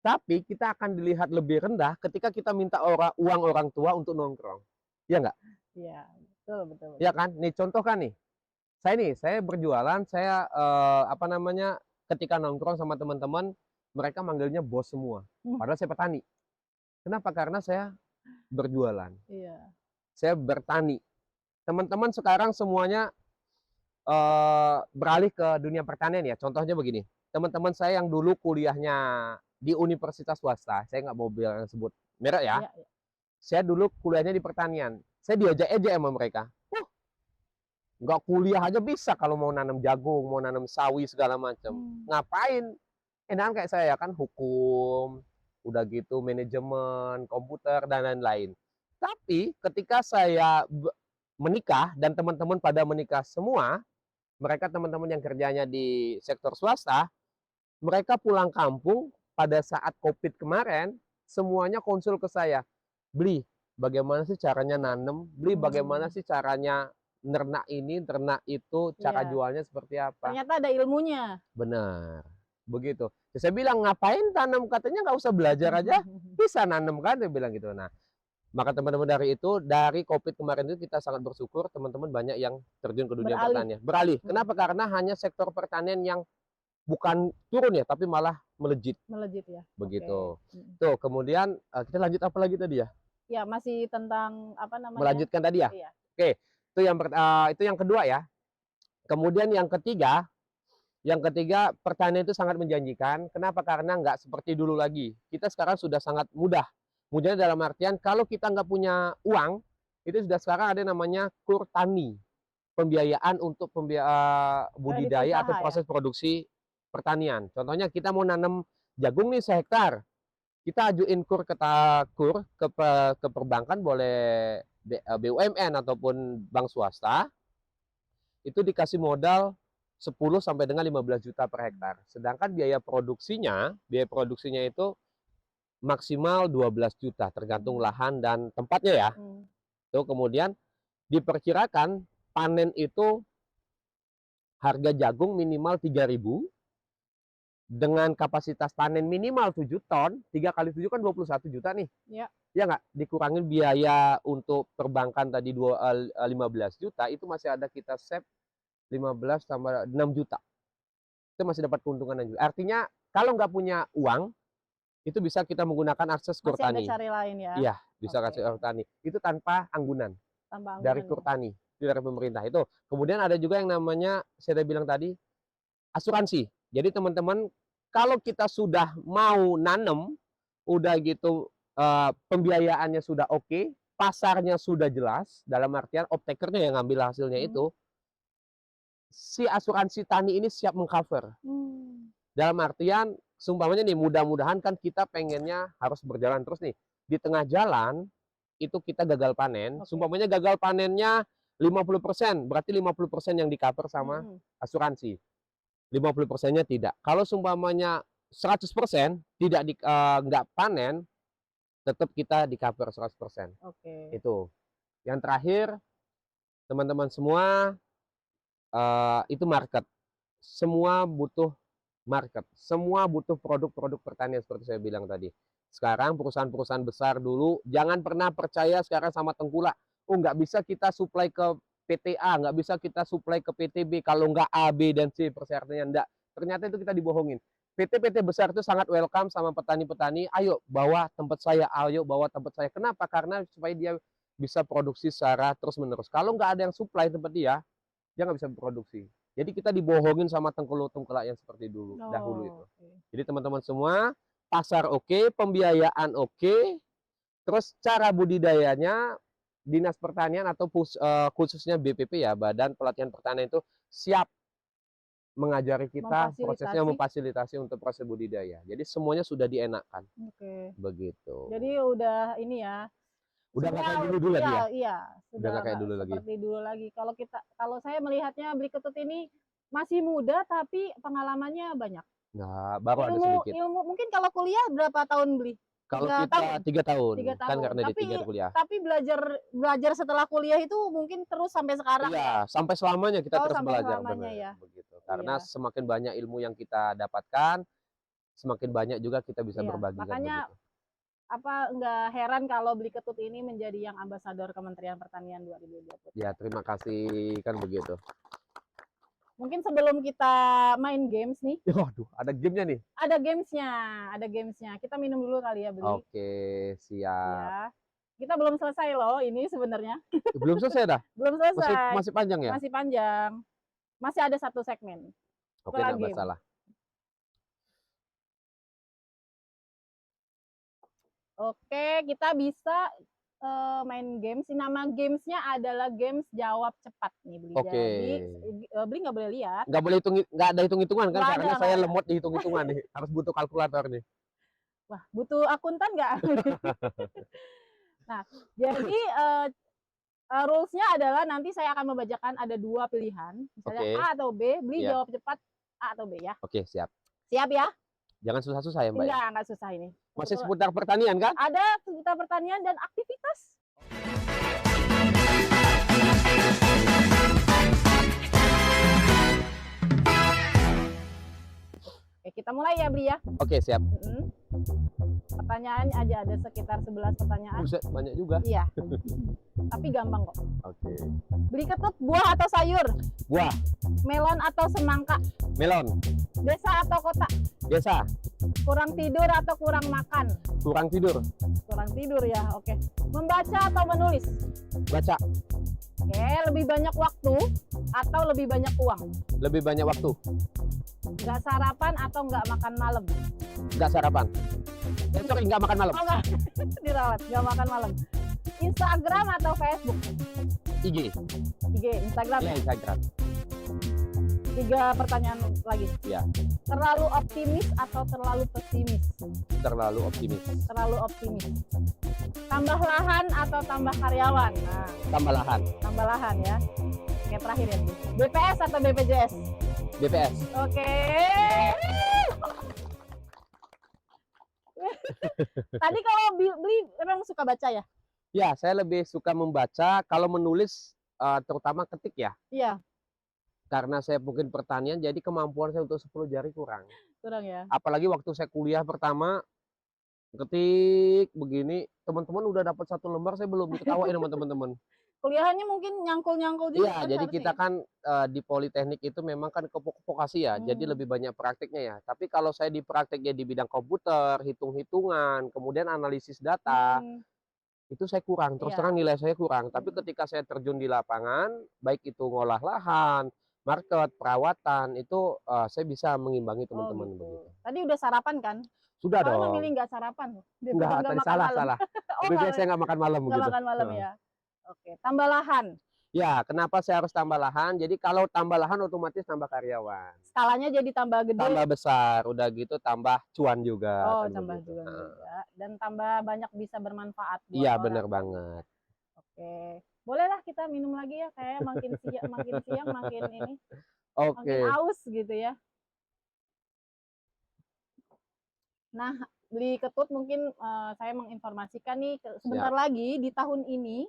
Tapi kita akan dilihat lebih rendah ketika kita minta uang orang tua untuk nongkrong. Iya nggak? Iya, betul. Iya kan? Nih contoh kan nih. Saya berjualan, saya ketika nongkrong sama teman-teman, mereka manggilnya bos semua. Padahal saya petani. Kenapa? Karena saya berjualan. Iya. Saya bertani. Teman-teman sekarang semuanya beralih ke dunia pertanian ya. Contohnya begini. Teman-teman saya yang dulu kuliahnya di universitas swasta, saya nggak mau bilang sebut merek ya. Iya. Saya dulu kuliahnya di pertanian. Saya diajak-ajak sama mereka. Nggak kuliah aja bisa kalau mau nanam jagung, mau nanam sawi segala macam. Ngapain? Enakan kayak saya kan hukum, udah gitu manajemen, komputer dan lain-lain. Tapi ketika saya menikah dan teman-teman pada menikah semua, mereka teman-teman yang kerjanya di sektor swasta, mereka pulang kampung pada saat Covid kemarin, semuanya konsul ke saya. Beli, bagaimana sih caranya nanam? Beli, bagaimana sih caranya ternak ini, ternak itu, cara jualnya seperti apa? Ternyata ada ilmunya. Benar, begitu. Saya bilang ngapain tanam? Katanya nggak usah belajar aja, bisa nanam kan? Dia bilang gitu. Nah, maka teman-teman dari Covid kemarin itu kita sangat bersyukur teman-teman banyak yang terjun ke dunia pertanian. Beralih. Kenapa? Karena hanya sektor pertanian yang bukan turun ya, tapi malah melejit. Melejit ya. Begitu. Tuh, kemudian kita lanjut apa lagi tadi ya? Ya, masih tentang apa namanya? Melanjutkan tadi ya? Iya. Oke. Itu yang kedua ya. Kemudian yang ketiga pertanian itu sangat menjanjikan. Kenapa? Karena nggak seperti dulu lagi. Kita sekarang sudah sangat mudah. Mudahnya dalam artian kalau kita nggak punya uang, itu sudah sekarang ada namanya kur tani, pembiayaan untuk budidaya atau proses produksi pertanian. Contohnya kita mau nanam jagung nih 1 hektar, kita ajuin kur ke perbankan, boleh BUMN ataupun bank swasta, itu dikasih modal 10 sampai dengan 15 juta per hektar. Sedangkan biaya produksinya itu maksimal 12 juta tergantung lahan dan tempatnya ya. Tuh, kemudian diperkirakan panen itu harga jagung minimal 3.000 dengan kapasitas panen minimal 7 ton, 3 kali 7 kan 21 juta nih. Ya. Ya nggak? Dikurangin biaya untuk perbankan tadi 15 juta, itu masih ada kita save 15 tambah 6 juta. Itu masih dapat keuntungan 6 juta. Artinya kalau nggak punya uang, itu bisa kita menggunakan akses kur tani. Masih ada cara lain ya? Iya, bisa akses kur tani. Itu tanpa anggunan. Dari kur tani, dari pemerintah itu. Kemudian ada juga yang namanya, saya udah bilang tadi, asuransi. Jadi teman-teman, kalau kita sudah mau nanem, udah gitu pembiayaannya sudah oke, pasarnya sudah jelas, dalam artian off-takernya yang ngambil hasilnya itu, si asuransi tani ini siap mengcover. Dalam artian, seumpamanya nih, mudah-mudahan kan kita pengennya harus berjalan terus nih. Di tengah jalan, itu kita gagal panen. Seumpamanya gagal panennya 50%, berarti 50% yang di-cover sama asuransi. 50%-nya tidak. Kalau seumpamanya 100% nggak panen, tetap kita di-cover 100%. Itu. Yang terakhir, teman-teman semua, itu market. Semua butuh market. Semua butuh produk-produk pertanian seperti saya bilang tadi. Sekarang perusahaan-perusahaan besar dulu, jangan pernah percaya sekarang sama tengkulak. Oh, nggak bisa kita supply ke PTA, nggak bisa kita supply ke PTB kalau nggak A, B, dan C persyaratannya. Enggak. Ternyata itu kita dibohongin. PT-PT besar itu sangat welcome sama petani-petani. Ayo bawa tempat saya, ayo bawa tempat saya. Kenapa? Karena supaya dia bisa produksi secara terus-menerus. Kalau nggak ada yang supply tempat dia nggak bisa produksi. Jadi kita dibohongin sama tengkulak yang seperti dahulu itu. Jadi teman-teman semua, pasar oke, pembiayaan oke, terus cara budidayanya Dinas Pertanian atau khususnya BPP ya, Badan Pelatihan Pertanian itu siap mengajari kita prosesnya, memfasilitasi untuk proses budidaya. Jadi semuanya sudah dienakkan. Begitu. Jadi udah ini ya. Udah nggak kayak dulu lagi ya? Iya, udah nggak kayak dulu lagi. Seperti dulu lagi. Kalau saya melihatnya Beli Ketut ini masih muda tapi pengalamannya banyak. Nah, baru ada sedikit. Ilmu mungkin kalau kuliah berapa tahun Beli? Kalau kita 3 tahun. Kan karena tapi, di 3 kuliah. Tapi belajar setelah kuliah itu mungkin terus sampai sekarang. Iya, sampai selamanya kita terus belajar. Ya. Begitu. Karena semakin banyak ilmu yang kita dapatkan, semakin banyak juga kita bisa berbagi. Makanya nggak heran kalau Beli Ketut ini menjadi yang ambasador Kementerian Pertanian 2020. Ya, terima kasih, kan begitu. Mungkin sebelum kita main games nih. Waduh, ada gamenya nih. Ada gamesnya. Kita minum dulu kali ya, Beli. Oke, siap. Ya. Kita belum selesai loh ini sebenarnya. Belum selesai dah? Belum selesai. Masih panjang ya? Masih panjang. Masih ada 1 segmen. Oke, nggak masalah. Oke, kita bisa main games. Nama gamesnya adalah games jawab cepat nih, Beli. Oke. Jadi Beli nggak boleh lihat. Nggak ada hitung-hitungan kan? Nggak Karena ada, saya lemot di hitung-hitungan nih. Harus butuh kalkulator nih. Wah, butuh akuntan nggak? Nah, jadi rules-nya adalah nanti saya akan membacakan ada 2 pilihan. Misalnya A atau B. Beli jawab cepat A atau B ya. Oke, siap. Siap ya? Jangan susah-susah ya, Mbak? Enggak susah ini. Masih seputar pertanian kan? Ada seputar pertanian dan aktivitas. Oke, kita mulai ya, Bli ya. Oke, siap. Pertanyaan aja ada sekitar 11 pertanyaan. Buset, banyak juga. Iya. Tapi gampang kok. Oke. Beli Ketut, buah atau sayur? Buah. Melon atau semangka? Melon. Desa atau kota? Desa. Kurang tidur atau kurang makan? Kurang tidur. Kurang tidur ya, oke. Membaca atau menulis? Baca. Oke, lebih banyak waktu atau lebih banyak uang? Lebih banyak waktu. Nggak sarapan atau nggak makan malam? Nggak sarapan. Sorry, nggak makan malam. Oh, nggak. Dirawat, nggak makan malam. Instagram atau Facebook? IG. IG, Instagram. Ya, Instagram. 3 pertanyaan lagi. Ya. Terlalu optimis atau terlalu pesimis? Terlalu optimis. Terlalu optimis. Tambah lahan atau tambah karyawan? Nah, Tambah lahan. tambah lahan ya. Oke, terakhir ya. BPS atau BPJS? BPS. Oke. Tadi kalau beli memang suka baca ya? Ya, saya lebih suka membaca. Kalau menulis, terutama ketik ya. Iya, Karena saya mungkin pertanian, jadi kemampuan saya untuk 10 jari kurang. kurang ya. Apalagi waktu saya kuliah pertama, ketik begini, teman-teman udah dapat 1 lembar, saya belum diketawain sama teman-teman. Kuliahannya mungkin nyangkul-nyangkul juga Iya, kan jadi seharusnya kita ya? kan di politeknik itu memang kan ke vokasi ya, jadi Hmm. lebih banyak praktiknya ya. Tapi kalau saya di prakteknya di bidang komputer, hitung-hitungan, kemudian analisis data, Hmm, itu saya kurang, terus iya. terang nilai saya kurang. Tapi Hmm. ketika saya terjun di lapangan, baik itu ngolah lahan, market, perawatan, itu saya bisa mengimbangi Oh teman-teman gitu. begitu. Tadi udah sarapan kan? Sudah Soalnya memilih dong. nggak sarapan loh, daripada Enggak, nggak tadi makan salah malam. salah. Oh Lebih baik nggak saya nggak makan malam nggak begitu. makan malam Heeh. ya? Oke, tambah lahan. Ya, kenapa saya harus tambah lahan? Jadi kalau tambah lahan otomatis tambah karyawan. Skalanya jadi tambah gede. Tambah besar, udah gitu tambah cuan juga, Oh, kan tambah begitu. juga Heeh. juga. Dan tambah banyak bisa bermanfaat buat Iya, orang bener kan. banget. Oke. Bolehlah kita minum lagi ya, kayaknya makin siang makin ini, makin Oke, aus gitu ya. Nah, beli ketut mungkin saya menginformasikan nih sebentar siap. lagi di tahun ini,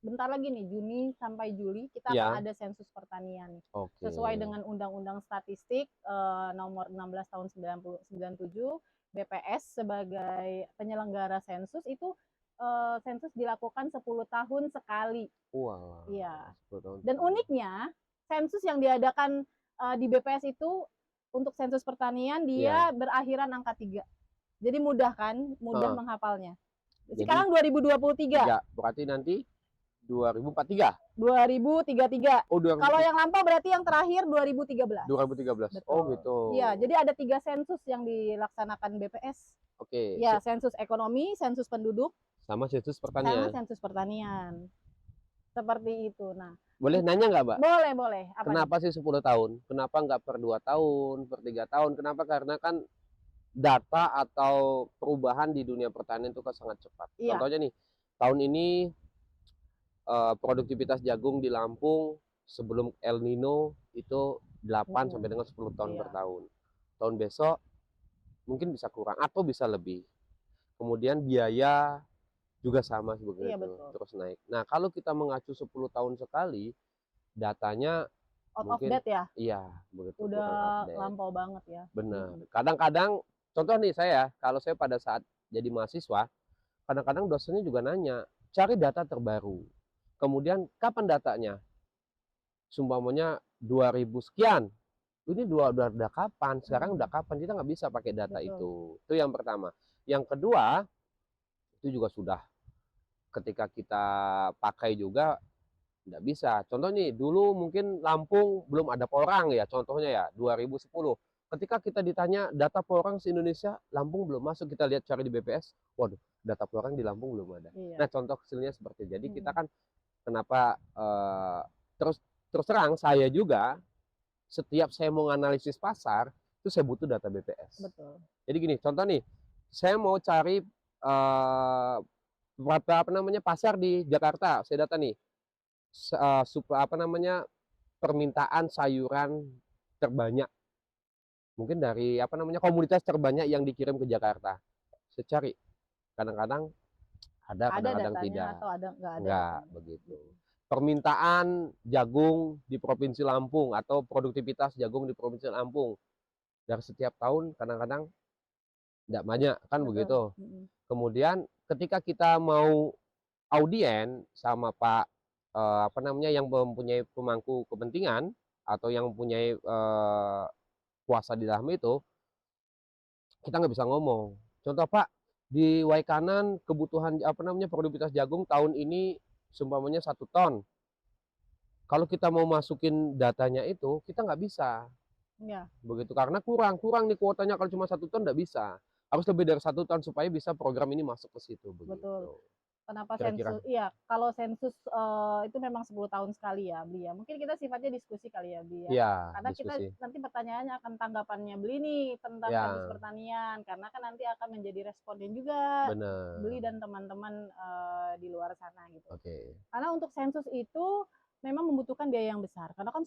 bentar lagi nih Juni sampai Juli kita akan Iya, ada sensus pertanian nih. oke. Sesuai dengan Undang-Undang Statistik nomor 16 tahun 97, BPS sebagai penyelenggara sensus itu sensus dilakukan 10 tahun sekali. Wah, Iya. 10 tahun Dan sekali. uniknya sensus yang diadakan di BPS itu untuk sensus pertanian dia Iya. berakhiran angka 3. Jadi mudah kan, mudah Heeh. menghafalnya. Jadi Sekarang 2023, 3, berarti nanti 2043? 2033. Oh, Kalau yang lampau berarti yang terakhir 2013. 2013. Oh, Betul. gitu. Iya, jadi ada 3 sensus yang dilaksanakan BPS. Oke, Ya, sensus ekonomi, sensus penduduk, sama sensus sama pertanian. sensus pertanian. Seperti itu. Nah, Boleh nanya nggak, Mbak? boleh. Apa nih? Kenapa sih 10 tahun? Kenapa nggak per 2 tahun, per 3 tahun? Kenapa? Karena kan data atau perubahan di dunia pertanian itu kan sangat cepat. Iya. Contohnya nih, tahun ini produktivitas jagung di Lampung sebelum El Nino itu 8 sampai dengan 10 ton per Iya. tahun. Tahun besok mungkin bisa kurang atau bisa lebih. Kemudian biaya juga sama seperti Iya, itu, betul. terus naik. Nah, kalau kita mengacu 10 tahun sekali, datanya Out of mungkin date ya? iya, begitu kurang Udah update. lampau banget ya. Benar. Kadang-kadang contoh nih saya, kalau saya pada saat jadi mahasiswa, kadang-kadang dosennya juga nanya, cari data terbaru. Kemudian kapan datanya? Sumpamanya 2000 sekian. Ini udah kapan? Sekarang udah kapan? Kita nggak bisa pakai data Betul. itu. Itu yang pertama. Yang kedua, itu juga sudah ketika kita pakai juga nggak bisa. Contoh nih, dulu mungkin Lampung belum ada porang ya, contohnya ya, 2010. Ketika kita ditanya data porang se-Indonesia, Lampung belum masuk, kita lihat cari di BPS, waduh, data porang di Lampung belum ada. Iya. Nah, contoh kecilnya seperti itu. Jadi kita kan kenapa terus terang saya juga setiap saya mau analisis pasar, itu saya butuh data BPS. Betul. Jadi gini, contoh nih, saya mau cari apa namanya pasar di Jakarta, saya data nih, permintaan sayuran terbanyak, mungkin dari apa namanya komunitas terbanyak yang dikirim ke Jakarta. Saya cari, kadang-kadang ada, kadang-kadang datanya tidak. atau ada nggak ada Enggak, datanya. begitu. Permintaan jagung di Provinsi Lampung atau produktivitas jagung di Provinsi Lampung dari setiap tahun kadang-kadang tidak banyak, kan Betul. begitu. Kemudian ketika kita mau audien sama Pak apa namanya yang mempunyai pemangku kepentingan atau yang mempunyai kuasa di dalam itu, kita nggak bisa ngomong. Contoh Pak, di Waikanan kebutuhan apa namanya produktivitas jagung tahun ini seumpamanya 1 ton. Kalau kita mau masukin datanya itu, kita nggak bisa. Iya. Begitu, karena kurang nih kuotanya kalau cuma 1 ton nggak bisa. Harus lebih dari 1 ton supaya bisa program ini masuk ke situ, begitu. Betul. Kenapa kira-kira? sensus? Iya, kalau sensus itu memang 10 tahun sekali ya, Beli ya. Mungkin kita sifatnya diskusi kali ya, Beli ya. Iya, Karena kita diskusi. nanti pertanyaannya akan tanggapannya Beli nih tentang sensus Ya, pertanian, karena kan nanti akan menjadi responden juga Beli benar. dan teman-teman di luar sana gitu. Oke. Karena untuk sensus itu memang membutuhkan biaya yang besar, karena kan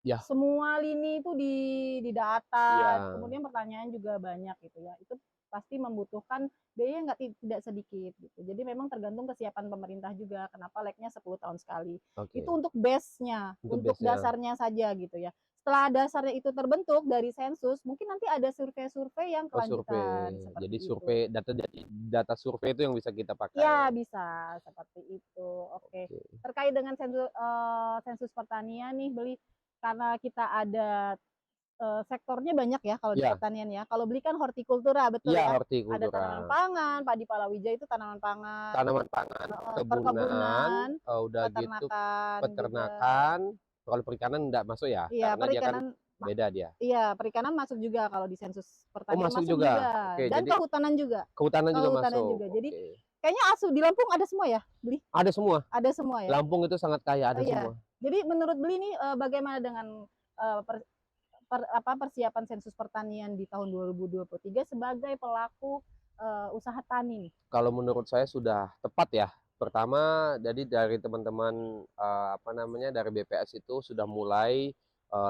Ya, semua lini itu didata, iya. kemudian pertanyaan juga banyak gitu ya. Itu pasti membutuhkan biaya yang tidak sedikit gitu. Jadi memang tergantung kesiapan pemerintah juga. Kenapa lagnya 10 tahun sekali. Itu Oke. untuk base-nya, Untuk untuk base-nya. dasarnya saja gitu ya. Setelah dasarnya itu terbentuk dari sensus, mungkin nanti ada survei-survei yang Oh, survei. kelanjutan Jadi seperti itu. survei data survei itu yang bisa kita Ya, pakai. bisa seperti itu. Oke. Oke. Terkait dengan sensus pertanian nih, Beli, karena kita ada sektornya banyak ya kalau di Iya, pertanian ya. Kalau Beli kan hortikultura, betul iya ya? Ada hortikultura. tanaman pangan, padi palawija itu tanaman pangan, Tanaman pangan, kebunan, perkebunan, udah gitu peternakan juga. peternakan. Kalau perikanan enggak masuk ya, Iya, karena dia kan perikanan beda dia. iya, perikanan masuk juga kalau di sensus Oh, pertanian masuk masuk juga? juga, Oke, dan jadi kehutanan juga. kehutanan juga Kehutanan masuk? juga. Jadi Oke. kayaknya di Lampung ada semua ya, Beli? Ada semua, Ada semua ya? Lampung itu sangat kaya, Oh ada iya. semua. Jadi menurut Beli nih bagaimana dengan persiapan sensus pertanian di tahun 2023 sebagai pelaku usaha tani nih? Kalau menurut saya sudah tepat ya. Pertama, jadi dari teman-teman apa namanya dari BPS itu sudah mulai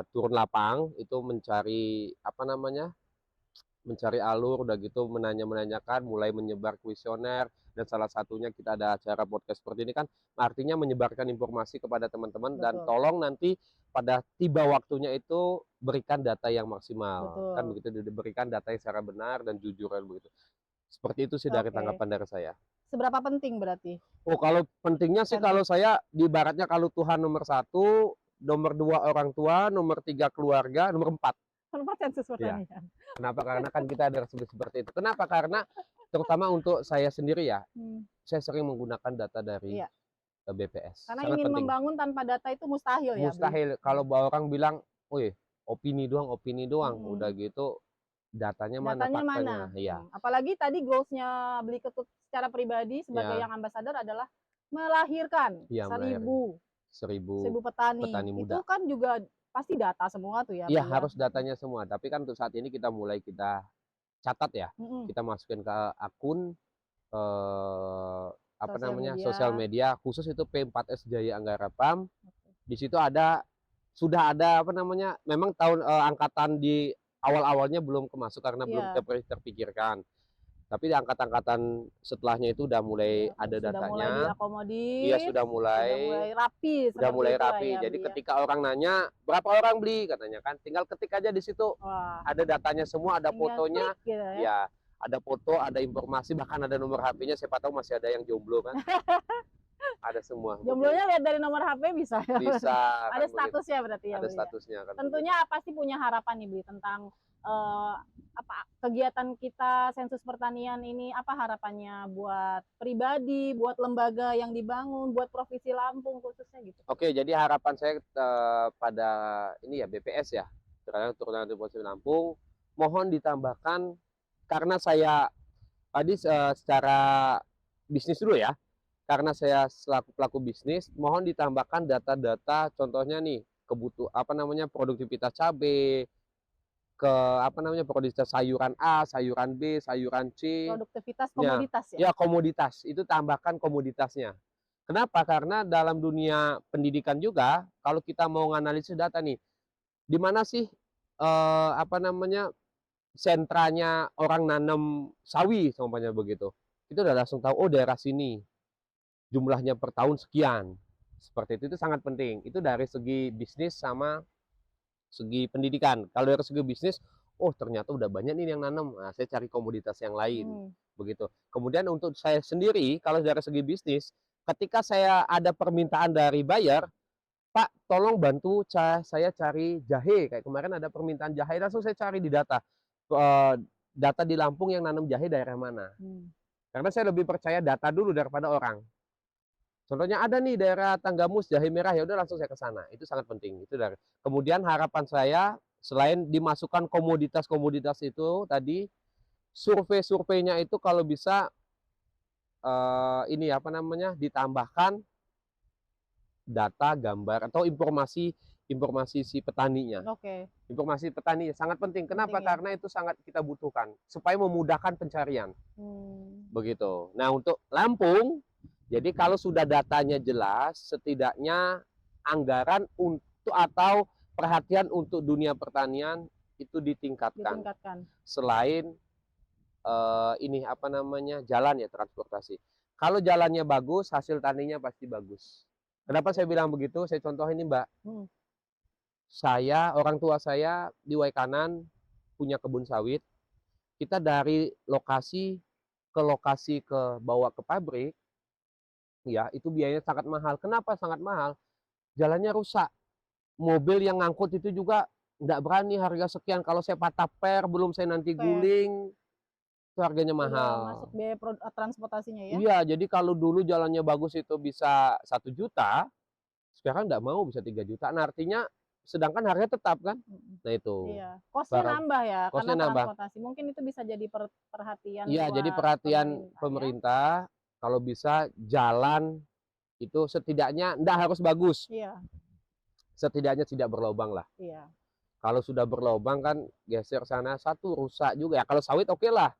turun lapang itu mencari apa namanya mencari alur, udah gitu menanyakan, mulai menyebar kuesioner, dan salah satunya kita ada acara podcast seperti ini kan, artinya menyebarkan informasi kepada teman-teman dan Betul, tolong nanti pada tiba waktunya itu berikan data yang maksimal, kan betul. begitu, diberikan data yang secara benar dan jujur kan begitu. Seperti itu sih dari Oke. tanggapan dari saya. Seberapa penting berarti Oh, kalau pentingnya sih kalau sensus? saya di baratnya kalau Tuhan nomor satu, nomor dua orang tua, nomor tiga keluarga, nomor empat. Kenapa sensus Ya. pertanian? Kenapa? Karena kan kita ada resolusi seperti itu. Kenapa? Karena terutama untuk saya sendiri ya, Hmm, saya sering menggunakan data dari iya. BPS. Karena Sangat ingin penting. membangun tanpa data itu mustahil ya, Bli? Mustahil kalau orang bilang, "Wih, opini doang." Hmm. Udah gitu datanya mana, Datanya mana? faktanya? Iya. Apalagi tadi goals-nya Beli Ketut secara pribadi sebagai Ya, yang ambasador adalah melahirkan iya melahirkan 1000 1000 petani. petani Itu muda. kan juga pasti data semua tuh ya, Iya, Bli ya? harus datanya semua. Tapi kan untuk saat ini kita mulai kita catat ya. Mm-mm. Kita masukin ke akun eh, apa Sosial namanya? Sosial media. media khusus itu P4S Jaya Anggara PAM. Di situ ada sudah ada apa namanya? Memang tahun angkatan di awal-awalnya belum kemasuk karena belum Iya, terpikirkan. Tapi di angkatan-angkatan setelahnya itu udah mulai iya. ada Sudah mulai datanya. Iya, diakomodir, sudah sudah mulai mulai rapi udah seperti mulai itulah rapi. ya, Jadi Bli ya. ketika orang nanya, "Berapa orang beli?" katanya kan, tinggal ketik aja di situ. Wah, Ada datanya semua, ada tinggal fotonya, klik gitu ya. ya ada foto, ada informasi, bahkan ada nomor HP-nya, siapa tahu masih ada yang jomblo kan. Ada semua begitu. Jomblonya lihat dari nomor HP bisa ya. Bisa kan Ada begitu. statusnya berarti ya, Ada Bli ya. statusnya kan begitu. Tentunya pasti punya harapan nih, Bli, tentang apa kegiatan kita sensus pertanian ini, apa harapannya buat pribadi, buat lembaga yang dibangun, buat Provinsi Lampung khususnya gitu. Oke, jadi harapan saya pada ini ya BPS ya, terutama di Provinsi Lampung, mohon ditambahkan karena saya tadi secara bisnis dulu ya, karena saya selaku pelaku bisnis, mohon ditambahkan data-data, contohnya nih apa namanya produktivitas cabai, ke apa namanya produktivitas sayuran A, sayuran B, sayuran C, Produktivitas ya, komoditas ya. ya komoditas itu tambahkan komoditasnya. Kenapa? Karena dalam dunia pendidikan juga, kalau kita mau nganalisis data nih, di mana sih apa namanya sentranya orang nanam sawi, umpamanya begitu. Itu udah langsung tahu, oh daerah sini jumlahnya per tahun sekian. Seperti itu sangat penting. Itu dari segi bisnis sama segi pendidikan. Kalau dari segi bisnis, oh ternyata udah banyak nih yang nanam. Nah, saya cari komoditas yang lain. Begitu. Kemudian untuk saya sendiri, kalau dari segi bisnis, ketika saya ada permintaan dari buyer, Pak, tolong bantu saya cari jahe. Kayak kemarin ada permintaan jahe, langsung saya cari di data. Data di Lampung yang nanam jahe daerah mana. Karena saya lebih percaya data dulu daripada orang. Contohnya ada nih daerah Tanggamus jahe merah, ya udah langsung saya ke sana. Itu sangat penting. Itu dari. Kemudian harapan saya selain dimasukkan komoditas-komoditas itu tadi, survei-surveinya itu kalau bisa ini apa namanya, ditambahkan data, gambar atau informasi si petaninya. Oke. Informasi petani sangat penting. Kenapa? Penting ya. Karena itu sangat kita butuhkan supaya memudahkan pencarian. Begitu. Nah, untuk Lampung, jadi kalau sudah datanya jelas, setidaknya anggaran untuk atau perhatian untuk dunia pertanian itu ditingkatkan. Selain ini apa namanya, jalan ya, transportasi. Kalau jalannya bagus, hasil taninya pasti bagus. Kenapa saya bilang begitu? Saya contoh ini, Mbak. Orang tua saya di Waikanan punya kebun sawit. Kita dari lokasi ke bawa ke pabrik, ya itu biayanya sangat mahal. Kenapa sangat mahal? Jalannya rusak. Mobil yang ngangkut itu juga nggak berani, harga sekian. Kalau saya patah per, belum saya nanti guling, itu harganya mahal. Masuk biaya transportasinya ya? Iya, jadi kalau dulu jalannya bagus itu bisa 1 juta, sekarang nggak mau bisa 3 juta. Nah, artinya sedangkan harga tetap kan? Nah itu. Iya. Kosnya nambah ya, kosnya karena nambah. transportasi. Mungkin itu bisa jadi perhatian Iya, jadi perhatian pemerintah, kalau bisa jalan itu setidaknya nggak harus bagus. Iya. Setidaknya tidak berlobang lah. Iya. Kalau sudah berlobang kan geser sana satu rusak juga ya. Kalau sawit oke lah.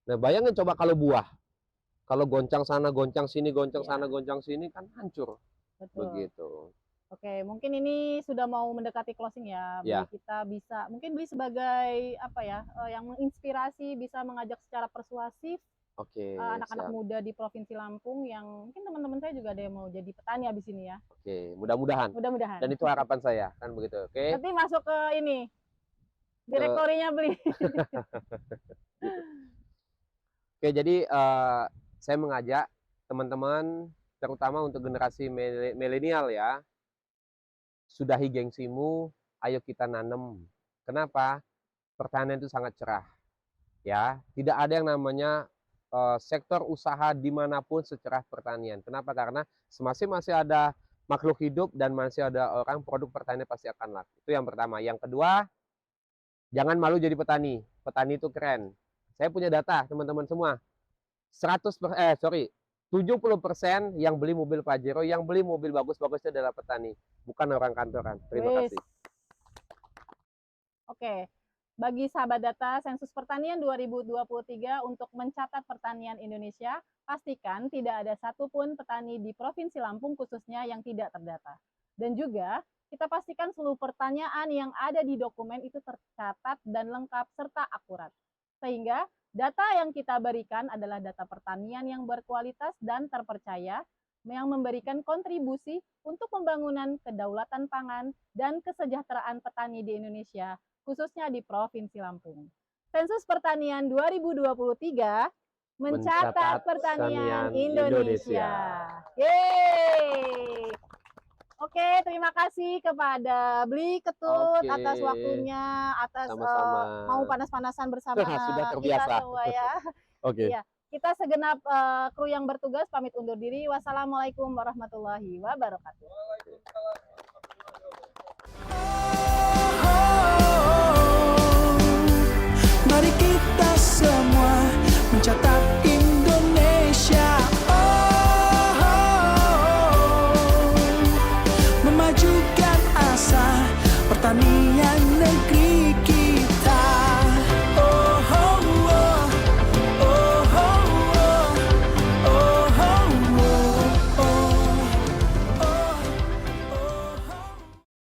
Nah, bayangin coba kalau buah. Kalau goncang sana, goncang sini, goncang sana, goncang sini kan hancur. Betul. Begitu. Oke, mungkin ini sudah mau mendekati closing ya. Kita bisa mungkin Beli sebagai apa ya, yang menginspirasi, bisa mengajak secara persuasif anak-anak muda di Provinsi Lampung yang mungkin teman-teman saya juga ada yang mau jadi petani habis ini ya. Oke, mudah-mudahan. Mudah-mudahan. Dan itu harapan saya, kan begitu. Oke. Nanti masuk ke ini direktorinya Beli. Oke, jadi saya mengajak teman-teman, terutama untuk generasi milenial ya, sudahi gengsimu, ayo kita nanam. Kenapa? Pertanian itu sangat cerah. Ya, tidak ada yang namanya sektor usaha dimanapun secerah pertanian. Kenapa? Karena masih ada makhluk hidup dan masih ada orang, produk pertanian pasti akan laku. Itu yang pertama. Yang kedua, jangan malu jadi petani. Petani itu keren. Saya punya data, teman-teman semua. 70% yang beli mobil Pajero, yang beli mobil bagus-bagus itu adalah petani, bukan orang kantoran. Terima kasih. Oke. Bagi sahabat data Sensus Pertanian 2023 untuk mencatat pertanian Indonesia, pastikan tidak ada satupun petani di Provinsi Lampung khususnya yang tidak terdata. Dan juga kita pastikan seluruh pertanyaan yang ada di dokumen itu tercatat dan lengkap serta akurat. Sehingga data yang kita berikan adalah data pertanian yang berkualitas dan terpercaya, yang memberikan kontribusi untuk pembangunan kedaulatan pangan dan kesejahteraan petani di Indonesia, khususnya di Provinsi Lampung. Sensus Pertanian 2023 mencatat pertanian Indonesia. Yeay! Oke, terima kasih kepada Beli Ketut atas waktunya, atas mau panas-panasan bersama kita semua ya. Oke. Ya, kita segenap kru yang bertugas pamit undur diri. Wassalamualaikum warahmatullahi wabarakatuh.